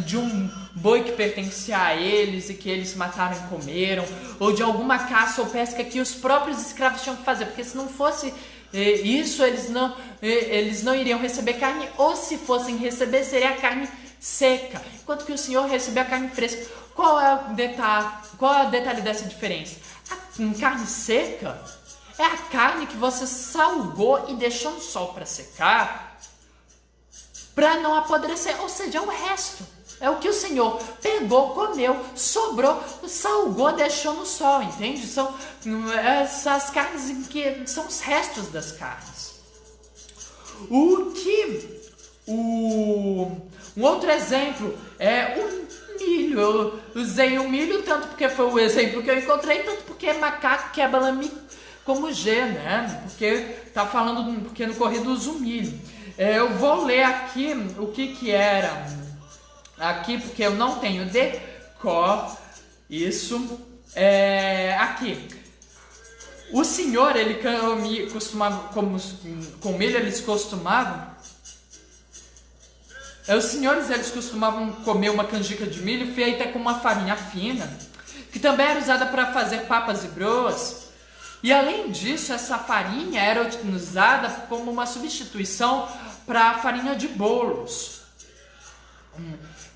de um boi que pertencia a eles e que eles mataram e comeram, ou de alguma caça ou pesca que os próprios escravos tinham que fazer, porque se não fosse isso, eles não iriam receber carne, ou se fossem receber, seria a carne seca, enquanto que o Senhor recebeu a carne fresca. Qual é o detalhe dessa diferença? A carne seca é a carne que você salgou e deixou no sol para secar, para não apodrecer, ou seja, o resto. É o que o Senhor pegou, comeu, sobrou, salgou, deixou no sol, entende? São essas carnes em que são os restos das carnes. Um outro exemplo é o milho. Eu usei o milho tanto porque foi o exemplo que eu encontrei, tanto porque macaco quebra lame como G, né? Porque no corrido usa o milho. Eu vou ler aqui o que era aqui, porque eu não tenho decor isso. Aqui. O senhor, ele costumava, com milho eles costumavam, os senhores eles costumavam comer uma canjica de milho feita com uma farinha fina, que também era usada para fazer papas e broas. E além disso, essa farinha era utilizada como uma substituição para a farinha de bolos.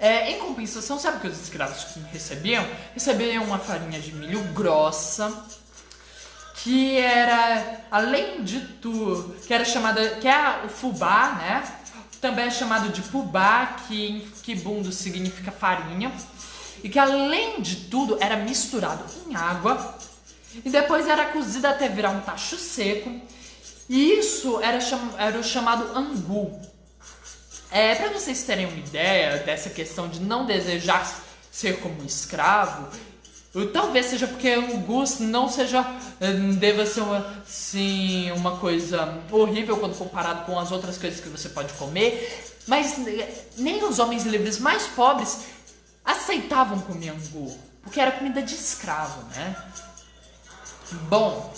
Em compensação, sabe o que os escravos recebiam? Recebiam uma farinha de milho grossa, que era, além de tudo, que é o fubá, né? Também é chamado de pubá, que em quibundo significa farinha, e que além de tudo era misturado em água e depois era cozido até virar um tacho seco, e isso era o chamado angu. Para vocês terem uma ideia dessa questão de não desejar ser como um escravo, talvez seja porque o angu não deva ser uma coisa horrível quando comparado com as outras coisas que você pode comer, mas nem os homens livres mais pobres aceitavam comer angu, porque era comida de escravo, né? Bom,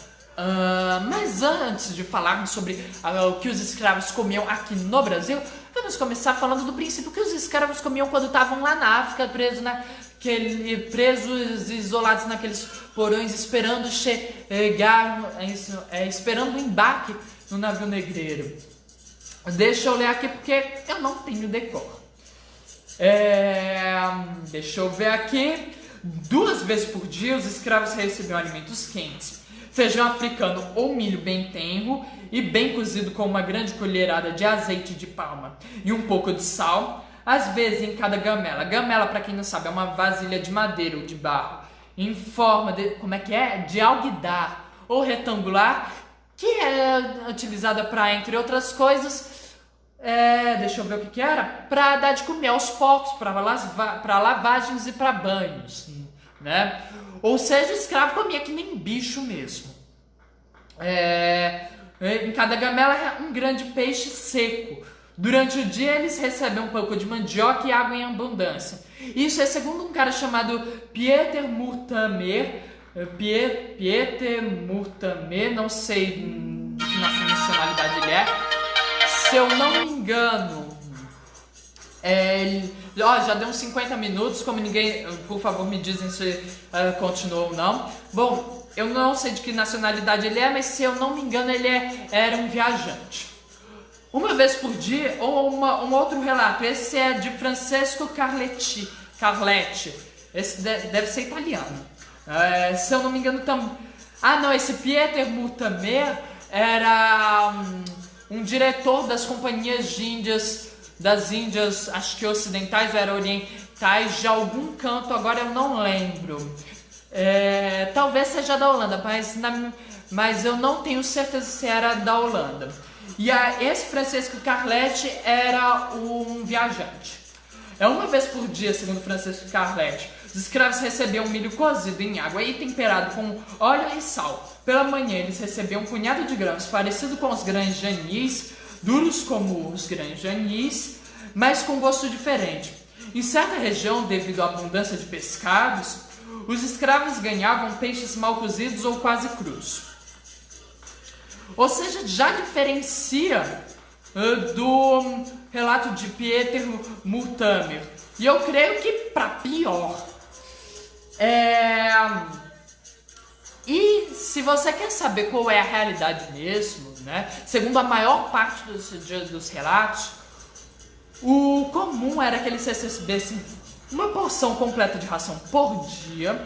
mas antes de falarmos sobre o que os escravos comiam aqui no Brasil, vamos começar falando do princípio que os escravos comiam quando estavam lá na África, presos isolados naqueles porões, esperando esperando o embarque no navio negreiro. Deixa eu ler aqui porque eu não tenho decor. Deixa eu ver aqui. 2 vezes por dia, os escravos recebiam alimentos quentes, feijão africano ou milho bem tenro e bem cozido com uma grande colherada de azeite de palma e um pouco de sal, às vezes em cada gamela. Gamela, para quem não sabe, é uma vasilha de madeira ou de barro, em forma de, de alguidar ou retangular, que é utilizada para, entre outras coisas, deixa eu ver o que era, para dar de comer aos porcos, para lavagens e para banhos, né? Ou seja, o escravo comia que nem bicho mesmo. Em cada gamela é um grande peixe seco. Durante o dia eles recebem um pouco de mandioca e água em abundância. Isso é segundo um cara chamado Pieter Murtamer. Pieter Murtamer, não sei de que nacionalidade ele é. Se eu não me engano, já deu uns 50 minutos, como ninguém, por favor, me dizem se continuou ou não. Bom, eu não sei de que nacionalidade ele é, mas se eu não me engano ele era um viajante. Uma vez por dia, ou um outro relato, esse é de Francesco Carletti. Esse deve ser italiano. Se eu não me engano também... esse Pieter Murtamer era um diretor das companhias de Índias, das Índias, acho que ocidentais ou orientais, de algum canto, agora eu não lembro. Talvez seja da Holanda, mas eu não tenho certeza se era da Holanda. E esse Francesco Carletti era um viajante. Uma vez por dia, segundo Francesco Carletti, os escravos recebiam milho cozido em água e temperado com óleo e sal. Pela manhã eles recebiam um punhado de grãos parecido com os grãos de anis, duros como os grãos de anis, mas com gosto diferente. Em certa região, devido à abundância de pescados, os escravos ganhavam peixes mal cozidos ou quase crus. Ou seja, já diferencia do relato de Pieter Murtamer. E eu creio que para pior. E se você quer saber qual é a realidade mesmo, né? Segundo a maior parte dos relatos, o comum era que eles recebessem uma porção completa de ração por dia.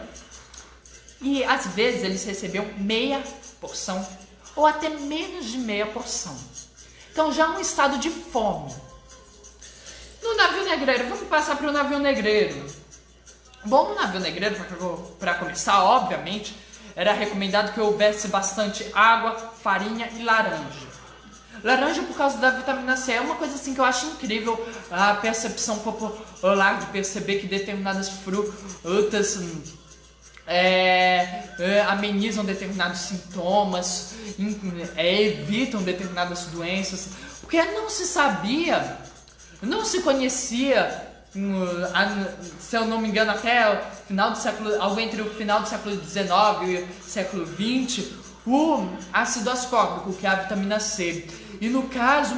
E às vezes eles recebiam meia porção ou até menos de meia porção. Então já um estado de fome. No navio negreiro, vamos passar para o navio negreiro. Bom, no navio negreiro, para começar, obviamente, era recomendado que houvesse bastante água, farinha e laranja. Laranja por causa da vitamina C. É uma coisa assim que eu acho incrível, a percepção popular de perceber que determinadas frutas amenizam determinados sintomas, evitam determinadas doenças, porque não se sabia, não se conhecia, se eu não me engano, até o final do século, algo entre o final do século XIX e o século XX, o ácido ascórbico, que é a vitamina C. E no caso,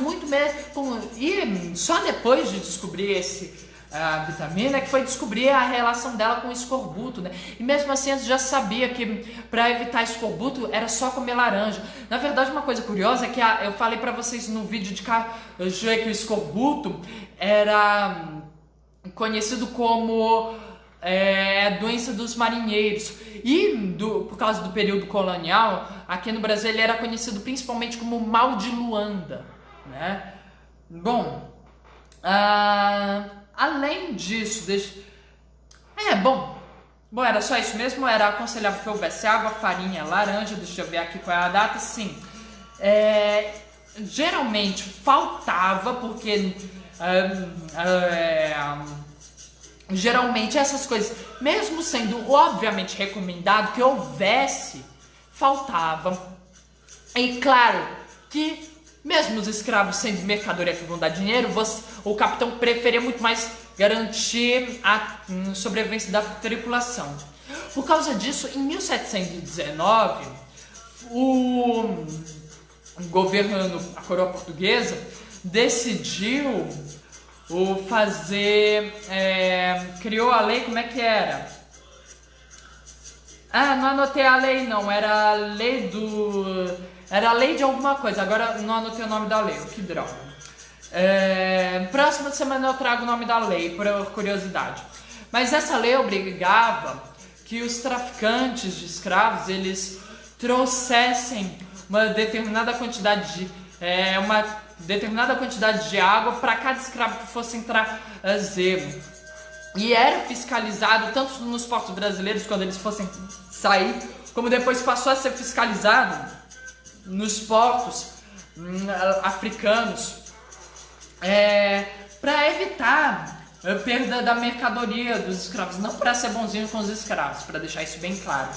e só depois de descobrir a vitamina que foi descobrir a relação dela com o escorbuto, né? E mesmo assim eu já sabia que para evitar escorbuto era só comer laranja. Na verdade, uma coisa curiosa é que eu falei para vocês no vídeo de Cajueiro que o escorbuto era conhecido como doença dos marinheiros. E por causa do período colonial, aqui no Brasil ele era conhecido principalmente como mal de Luanda, né? Bom, além disso, era só isso mesmo. Era aconselhável que houvesse água, farinha, laranja. Deixa eu ver aqui qual é a data. Sim, geralmente faltava, porque geralmente essas coisas, mesmo sendo obviamente recomendado que houvesse, faltava. E claro que mesmo os escravos sendo mercadoria que vão dar dinheiro, o capitão preferia muito mais garantir a sobrevivência da tripulação. Por causa disso, em 1719, o governo, a coroa portuguesa, decidiu criou a lei, como é que era? Não anotei a lei não, era a lei de alguma coisa, agora não anotei o nome da lei, que droga. Próxima semana eu trago o nome da lei, por curiosidade. Mas essa lei obrigava que os traficantes de escravos, eles trouxessem uma determinada quantidade de água para cada escravo que fosse trazer. E era fiscalizado tanto nos portos brasileiros quando eles fossem sair, como depois passou a ser fiscalizado nos portos africanos, para evitar a perda da mercadoria dos escravos, não para ser bonzinho com os escravos, para deixar isso bem claro.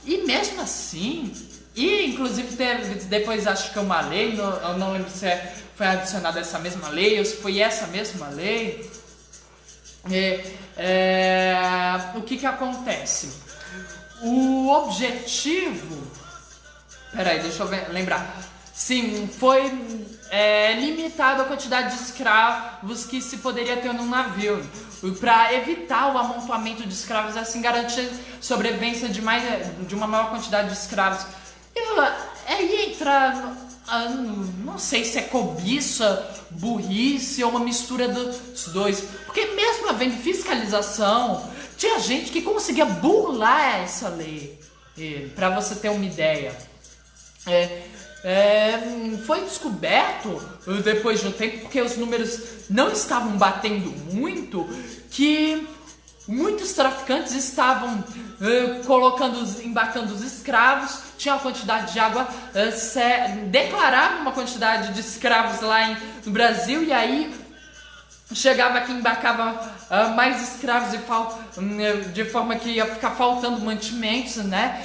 E mesmo assim, e inclusive teve depois, acho que uma lei, eu não lembro se foi adicionada essa mesma lei ou se foi essa mesma lei. O que acontece? O objetivo, peraí, deixa eu lembrar. Sim, foi limitado a quantidade de escravos que se poderia ter num navio, para evitar o amontoamento de escravos, assim garantir sobrevivência de uma maior quantidade de escravos. Aí entra, não sei se é cobiça, burrice ou uma mistura dos dois, porque mesmo havendo fiscalização, tinha gente que conseguia burlar essa lei. Para você ter uma ideia, foi descoberto depois de um tempo, porque os números não estavam batendo muito, que muitos traficantes estavam embarcando os escravos, tinha uma quantidade de água, declarava uma quantidade de escravos lá no Brasil, e aí chegava aqui, embarcava mais escravos de forma que ia ficar faltando mantimentos, né?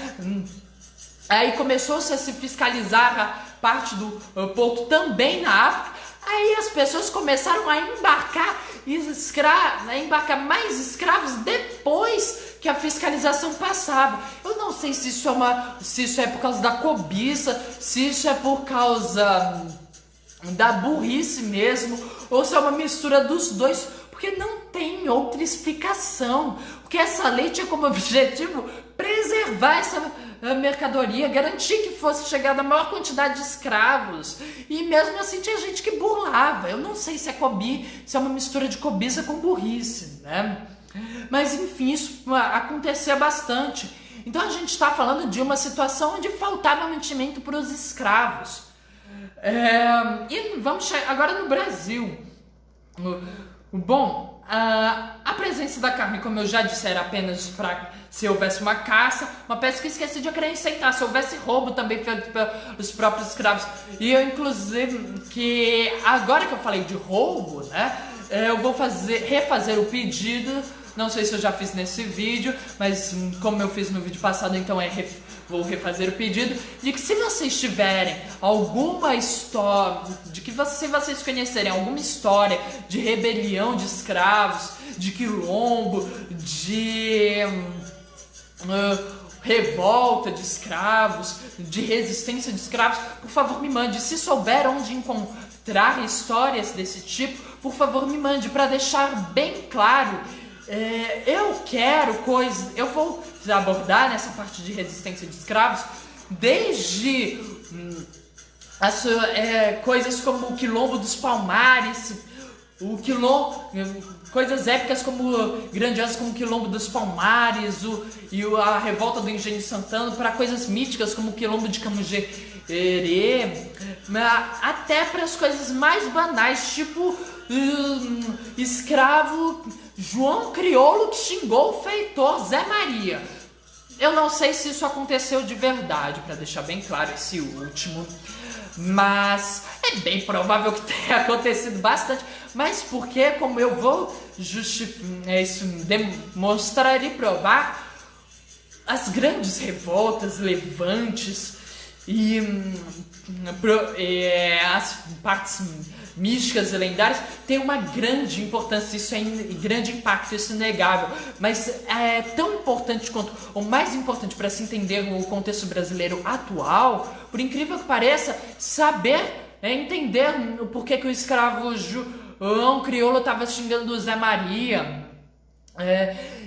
Aí começou-se a se fiscalizar a parte do porto também na África. Aí as pessoas começaram a embarcar mais escravos depois que a fiscalização passava. Eu não sei se isso é por causa da cobiça, se isso é por causa da burrice mesmo, ou se é uma mistura dos dois, porque não tem outra explicação. Porque essa lei tinha como objetivo preservar essa mercadoria, garantir que fosse chegada a maior quantidade de escravos, e mesmo assim tinha gente que burlava. Eu não sei se é uma mistura de cobiça com burrice, né? Mas enfim, isso acontecia bastante. Então a gente está falando de uma situação onde faltava mantimento para os escravos. E vamos agora no Brasil. Bom, a presença da carne, como eu já disse, era apenas para se houvesse uma caça, uma peça que esqueci de acrescentar, se houvesse roubo também feito pelos próprios escravos. E eu, inclusive, que agora que eu falei de roubo, né, eu vou refazer o pedido. Não sei se eu já fiz nesse vídeo, mas como eu fiz no vídeo passado, então vou refazer o pedido de que, se vocês tiverem alguma história, se vocês conhecerem alguma história de rebelião de escravos, de quilombo, de revolta de escravos, de resistência de escravos, por favor me mande. Se souber onde encontrar histórias desse tipo, por favor me mande, para deixar bem claro. Eu vou abordar nessa parte de resistência de escravos desde coisas como o Quilombo dos Palmares, coisas épicas grandiosas como o Quilombo dos Palmares a revolta do Engenho Santana, para coisas míticas como o Quilombo de Camugerê, até para as coisas mais banais, tipo escravo João Crioulo que xingou o feitor Zé Maria. Eu não sei se isso aconteceu de verdade, para deixar bem claro esse último, mas é bem provável que tenha acontecido bastante. Mas porque, como eu vou demonstrar e provar, as grandes revoltas, levantes e as partes místicas e lendárias têm uma grande importância, isso é grande impacto, isso é inegável, mas é tão importante quanto, ou mais importante para se entender o contexto brasileiro atual, por incrível que pareça, entender o porquê que o escravo João Crioulo estava xingando o Zé Maria,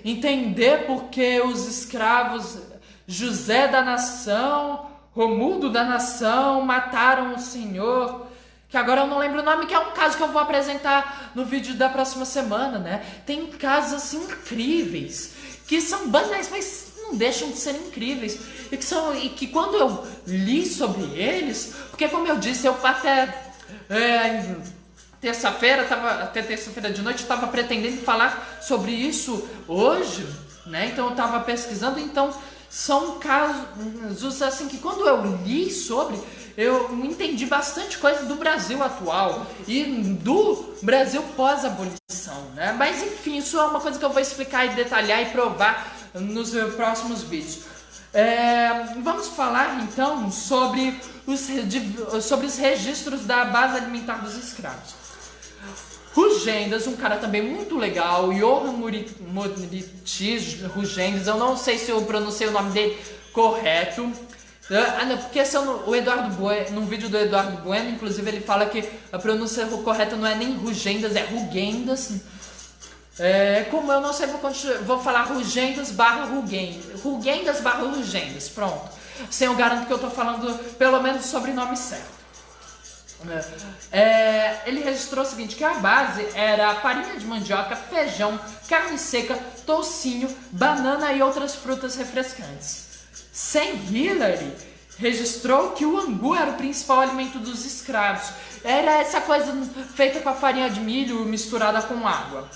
entender porque os escravos José da Nação, Romualdo da Nação mataram o Senhor, que agora eu não lembro o nome, que é um caso que eu vou apresentar no vídeo da próxima semana, né? Tem casos assim incríveis, que são banais, mas não deixam de ser incríveis, e que quando eu li sobre eles, porque como eu disse, eu até terça-feira, até terça-feira de noite, eu estava pretendendo falar sobre isso hoje, né? Então eu estava pesquisando, então são casos assim que quando eu li sobre, eu entendi bastante coisa do Brasil atual e do Brasil pós-abolição, né? Mas enfim, isso é uma coisa que eu vou explicar e detalhar e provar nos próximos vídeos. Vamos falar então sobre os registros da base alimentar dos escravos. Rugendas, um cara também muito legal, Johan Moritis Rugendas, eu não sei se eu pronunciei o nome dele correto. Não, porque esse é o Eduardo Bueno, num vídeo do Eduardo Bueno, inclusive ele fala que a pronúncia correta não é nem Rugendas, é Rugendas. Como eu não sei, vou falar Rugendas barra Rugendas, pronto. Assim eu garanto que eu tô falando pelo menos o sobrenome certo. Ele registrou o seguinte, que a base era farinha de mandioca, feijão, carne seca, toucinho, banana e outras frutas refrescantes. Sam Hillary registrou que o angu era o principal alimento dos escravos. Era essa coisa feita com a farinha de milho misturada com água.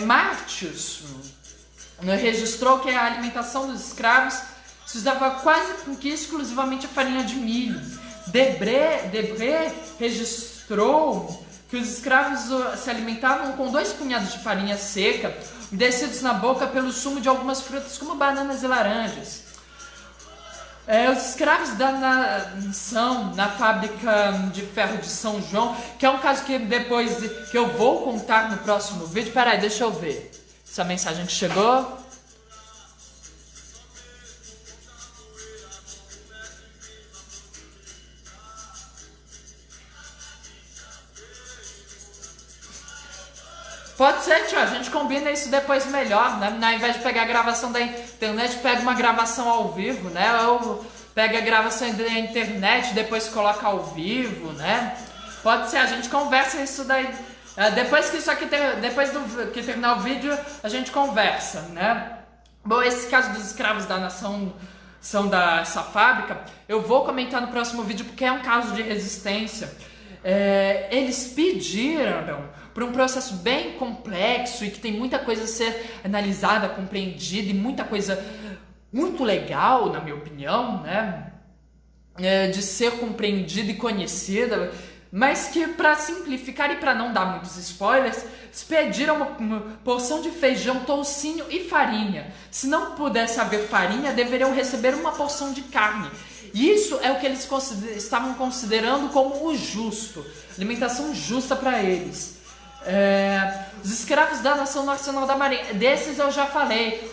Martius registrou que a alimentação dos escravos se usava quase que exclusivamente a farinha de milho. Debré registrou que os escravos se alimentavam com 2 punhados de farinha seca, descidos na boca pelo sumo de algumas frutas como bananas e laranjas. Os escravos da nação na fábrica de ferro de São João, que é um caso que que eu vou contar no próximo vídeo. Peraí, deixa eu ver essa mensagem que chegou. Pode ser, tio, a gente combina isso depois melhor, né? Ao invés de pegar a gravação da internet, pega uma gravação ao vivo, né? Ou pega a gravação da internet, depois coloca ao vivo, né? Pode ser, a gente conversa isso daí. Depois que que terminar o vídeo, a gente conversa, né? Bom, esse caso dos escravos da nação são dessa fábrica, eu vou comentar no próximo vídeo porque é um caso de resistência. Eles pediram por um processo bem complexo e que tem muita coisa a ser analisada, compreendida e muita coisa muito legal, na minha opinião, né? De ser compreendida e conhecida, mas que, para simplificar e para não dar muitos spoilers, eles pediram uma porção de feijão, toucinho e farinha. Se não pudesse haver farinha, deveriam receber uma porção de carne. Isso é o que eles estavam considerando como o justo, alimentação justa para eles. Os escravos da Nação Nacional da Marinha, desses eu já falei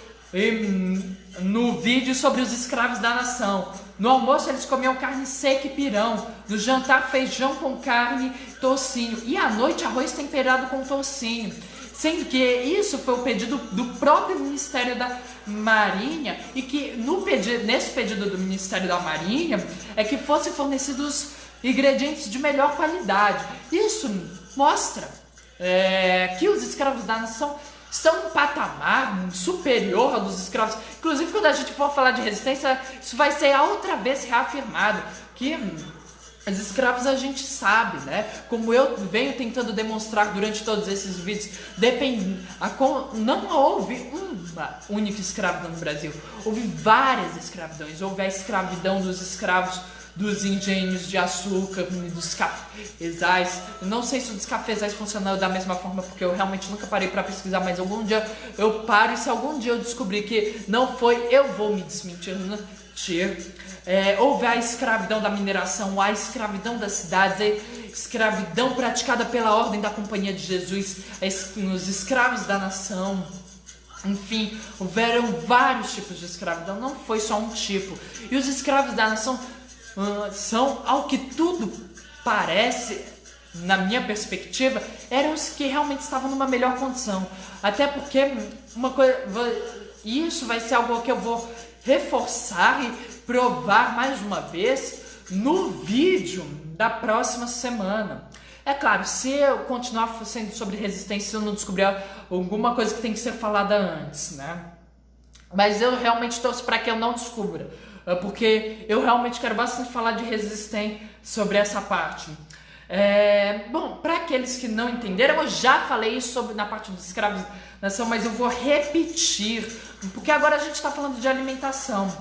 no vídeo sobre os escravos da nação. No almoço eles comiam carne seca e pirão, no jantar feijão com carne, toucinho, e à noite arroz temperado com toucinho. Sendo que isso foi o pedido do próprio Ministério da Marinha e que nesse pedido do Ministério da Marinha é que fossem fornecidos ingredientes de melhor qualidade. Isso mostra que os escravos da nação estão em um patamar superior ao dos escravos. Inclusive, quando a gente for falar de resistência, isso vai ser outra vez reafirmado, que os escravos a gente sabe, né? Como eu venho tentando demonstrar durante todos esses vídeos, não houve uma única escravidão no Brasil. Houve várias escravidões. Houve a escravidão dos escravos dos engenhos de açúcar, dos cafezais. Não sei se o dos cafezais funcionou da mesma forma, porque eu realmente nunca parei para pesquisar, mas algum dia eu paro e se algum dia eu descobrir que não foi, eu vou me desmentir. Houve a escravidão da mineração, a escravidão das cidades, a escravidão praticada pela Ordem da Companhia de Jesus, os escravos da nação. Enfim, houveram vários tipos de escravidão, não foi só um tipo. E os escravos da nação são, ao que tudo parece, na minha perspectiva, eram os que realmente estavam numa melhor condição. Até porque isso vai ser algo que eu vou reforçar e provar mais uma vez no vídeo da próxima semana. É claro, se eu continuar sendo sobre resistência, eu não descobrir alguma coisa que tem que ser falada antes, né? Mas eu realmente torço para que eu não descubra, porque eu realmente quero bastante falar de resistência sobre essa parte. Bom, para aqueles que não entenderam, eu já falei isso na parte dos escravos nação, mas eu vou repetir, porque agora a gente está falando de alimentação.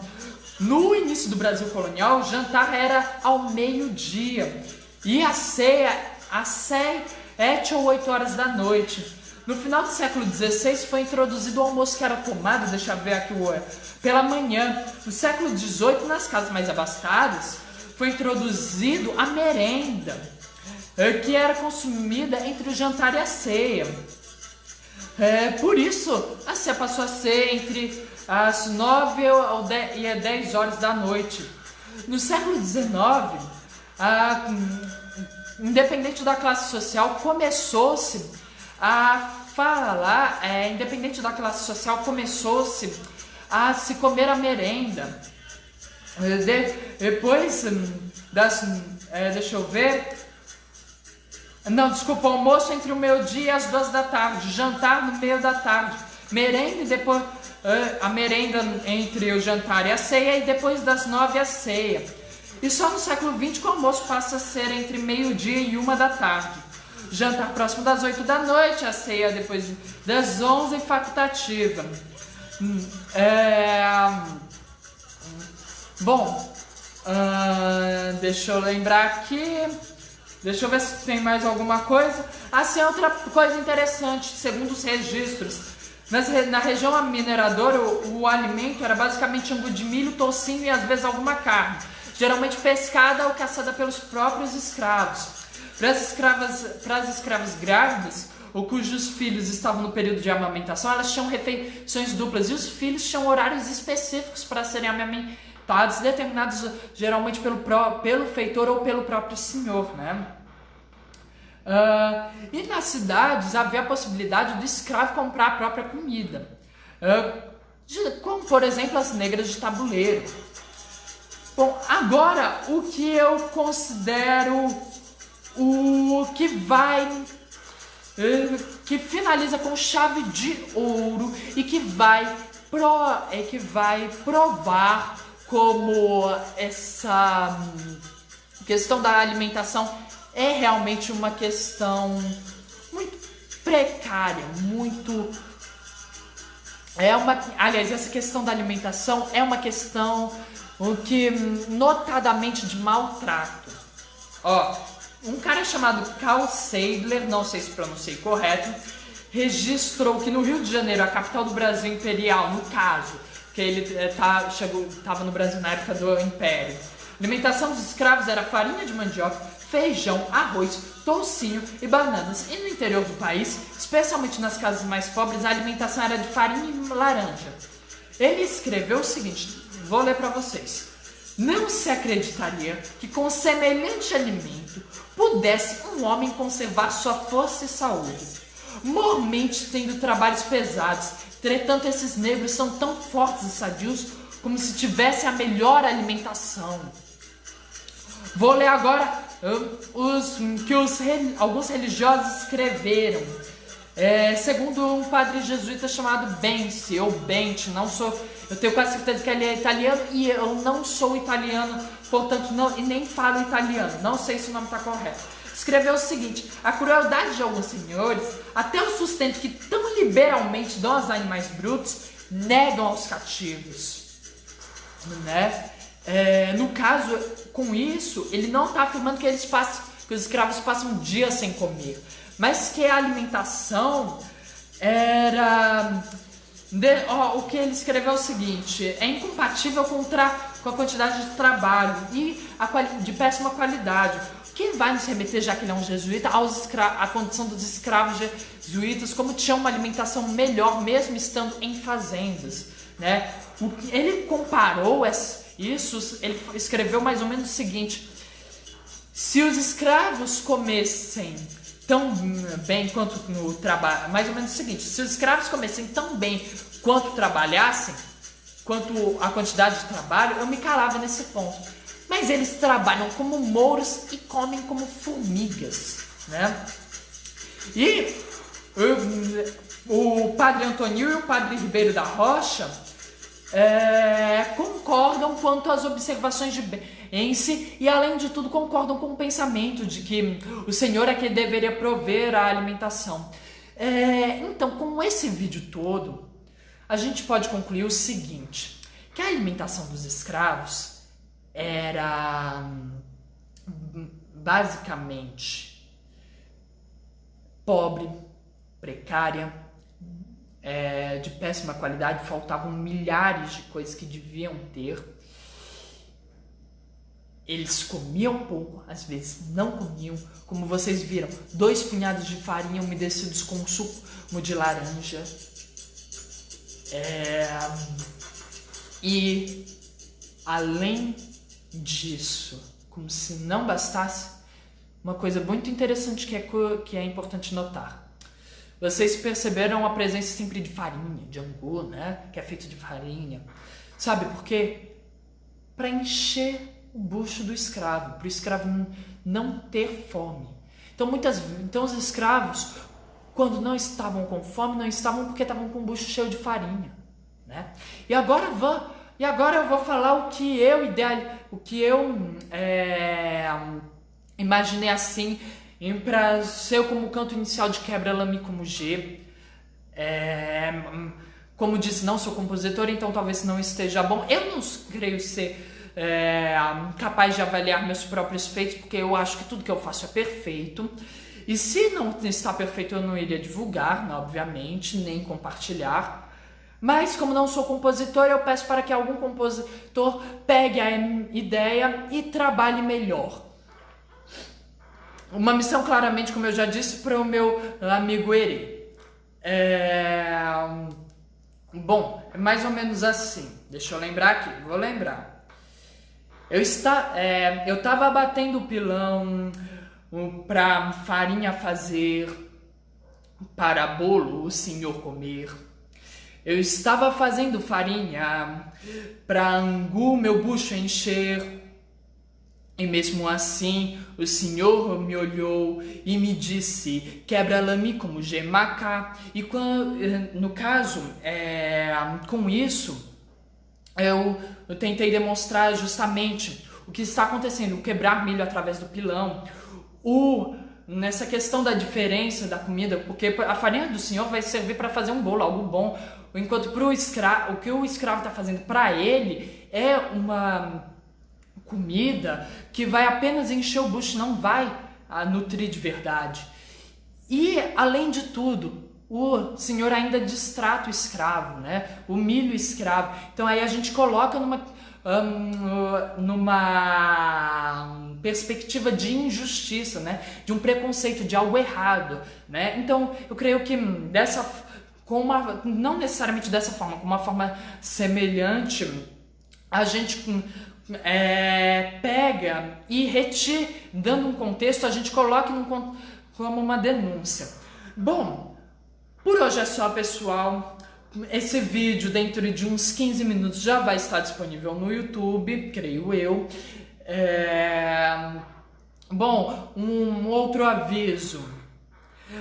No início do Brasil colonial, o jantar era ao meio-dia e a ceia às 7 ou 8 horas da noite. No final do século XVI foi introduzido o almoço que era tomado, deixa eu ver aqui, pela manhã. No século XVIII, nas casas mais abastadas, foi introduzido a merenda, que era consumida entre o jantar e a ceia. Por isso, a ceia passou a ser entre as 9 e as 10 horas da noite. No século XIX, independente da classe social, começou-se a se comer a merenda. Depois deixa eu ver. Não, desculpa, almoço entre o meio-dia e as 2 da tarde, jantar no meio da tarde, merenda e depois a merenda entre o jantar e a ceia, e depois das 9 a ceia. E só no século XX que o almoço passa a ser entre meio-dia e 1 da tarde. Jantar próximo das 8 da noite, a ceia depois das 11 facultativa. Bom, deixa eu lembrar aqui. Deixa eu ver se tem mais alguma coisa. Assim, outra coisa interessante, segundo os registros, na região mineradora, o alimento era basicamente angu de milho, toucinho e às vezes alguma carne, geralmente pescada ou caçada pelos próprios escravos. Para as escravas grávidas, ou cujos filhos estavam no período de amamentação, elas tinham refeições duplas e os filhos tinham horários específicos para serem amamentados, determinados geralmente pelo feitor ou pelo próprio senhor, né? E nas cidades havia a possibilidade do escravo comprar a própria comida, como por exemplo as negras de tabuleiro. Bom, agora o que eu considero o que finaliza com chave de ouro e que vai provar como essa questão da alimentação é realmente uma questão muito precária, aliás, essa questão da alimentação é uma questão notadamente de maltrato. Um cara chamado Carl Seidler, não sei se pronunciei correto, registrou que no Rio de Janeiro, a capital do Brasil imperial, no caso, que ele estava no Brasil na época do Império, a alimentação dos escravos era farinha de mandioca, feijão, arroz, toucinho e bananas. E no interior do país, especialmente nas casas mais pobres, a alimentação era de farinha e laranja. Ele escreveu o seguinte, vou ler para vocês. Não se acreditaria que com semelhante alimento pudesse um homem conservar sua força e saúde. Mormente tendo trabalhos pesados, entretanto esses negros são tão fortes e sadios como se tivessem a melhor alimentação. Vou ler agora alguns religiosos escreveram. Segundo um padre jesuíta chamado Benci, ou Bente, eu tenho quase certeza que ele é italiano e eu não sou italiano, portanto e nem falo italiano, não sei se o nome está correto. Escreveu o seguinte: a crueldade de alguns senhores, até o sustento que tão liberalmente dão aos animais brutos, negam aos cativos, né? No caso, com isso, ele não está afirmando que os escravos passam um dia sem comer, mas que a alimentação era... o que ele escreveu é o seguinte: é incompatível com a quantidade de trabalho e de péssima qualidade. O que vai nos remeter, já que ele é um jesuíta, à condição dos escravos jesuítas, como tinham uma alimentação melhor, mesmo estando em fazendas, né? Ele comparou isso, ele escreveu mais ou menos o seguinte: se os escravos comessem tão bem quanto no trabalho, mais ou menos o seguinte: se os escravos comessem tão bem quanto trabalhassem, quanto a quantidade de trabalho, eu me calava nesse ponto. mas eles trabalham como mouros e comem como formigas, né? E o padre Antonil e o padre Ribeiro da Rocha concordam quanto às observações de Bense e, além de tudo, concordam com o pensamento de que o Senhor é quem deveria prover a alimentação. Então, com esse vídeo todo, a gente pode concluir o seguinte, que a alimentação dos escravos era basicamente pobre, precária, de péssima qualidade, faltavam milhares de coisas que deviam ter. Eles comiam pouco, às vezes não comiam, como vocês viram, 2 punhados de farinha umedecidos com suco de laranja. E além disso, como se não bastasse, uma coisa muito interessante que é importante notar. Vocês perceberam a presença sempre de farinha, de angu, né? Que é feito de farinha. Sabe por quê? Para encher o bucho do escravo, para o escravo não ter fome. Então os escravos, quando não estavam com fome, não estavam porque estavam com o bucho cheio de farinha, né? E agora eu vou falar o que eu imaginei assim, para ser como canto inicial de Quebra-Lame como G. Como disse, não sou compositor, então talvez não esteja bom. Eu não creio ser capaz de avaliar meus próprios feitos, porque eu acho que tudo que eu faço é perfeito. E se não está perfeito, eu não iria divulgar, né, obviamente, nem compartilhar. Mas como não sou compositor, eu peço para que algum compositor pegue a ideia e trabalhe melhor. Uma missão, claramente, como eu já disse, para o meu amigo Eri. Bom, é mais ou menos assim. Deixa eu lembrar aqui, vou lembrar. Eu estava batendo o pilão para farinha fazer, para bolo o senhor comer. Eu estava fazendo farinha para angu meu bucho encher. E mesmo assim, o Senhor me olhou e me disse, Quebra-Lame como Gemacá. E no caso, com isso, eu tentei demonstrar justamente o que está acontecendo, o quebrar milho através do pilão, nessa questão da diferença da comida, porque a farinha do Senhor vai servir para fazer um bolo, algo bom, enquanto o que o escravo está fazendo para ele é uma comida que vai apenas encher o bucho, não vai nutrir de verdade. E, além de tudo, o Senhor ainda distrata o escravo, né? Humilha o escravo. Então aí a gente coloca numa perspectiva de injustiça, né? De um preconceito, de algo errado, né? Então eu creio que não necessariamente dessa forma, com uma forma semelhante, a gente pega e dando um contexto, a gente coloca como uma denúncia. Bom, por hoje é só, pessoal. Esse vídeo, dentro de uns 15 minutos, já vai estar disponível no YouTube, creio eu. Bom, um outro aviso.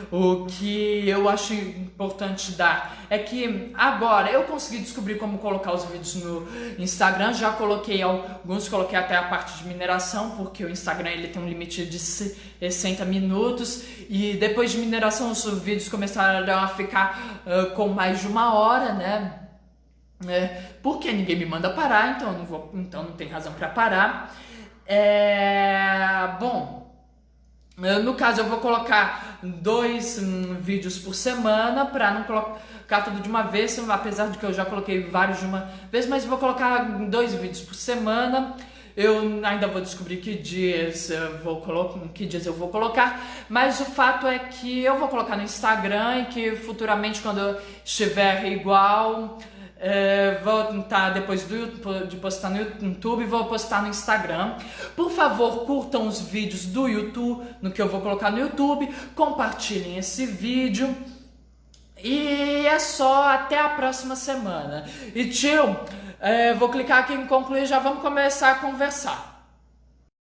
O que eu acho importante dar é que agora eu consegui descobrir como colocar os vídeos no Instagram. Já coloquei alguns, coloquei até a parte de mineração, porque o Instagram ele tem um limite de 60 minutos. E depois de mineração os vídeos começaram a ficar com mais de 1 hora, né? Porque ninguém me manda parar, então não tem razão para parar. Bom, no caso eu vou colocar 2 vídeos por semana, para não colocar tudo de uma vez, apesar de que eu já coloquei vários de uma vez, mas vou colocar 2 vídeos por semana. Eu ainda vou descobrir que dias eu vou colocar, mas o fato é que eu vou colocar no Instagram e que futuramente, quando eu estiver igual, vou estar, depois de postar no YouTube, vou postar no Instagram. Por favor, curtam os vídeos do YouTube, no que eu vou colocar no YouTube, compartilhem esse vídeo. E é só, até a próxima semana. E tio, vou clicar aqui em concluir, já vamos começar a conversar.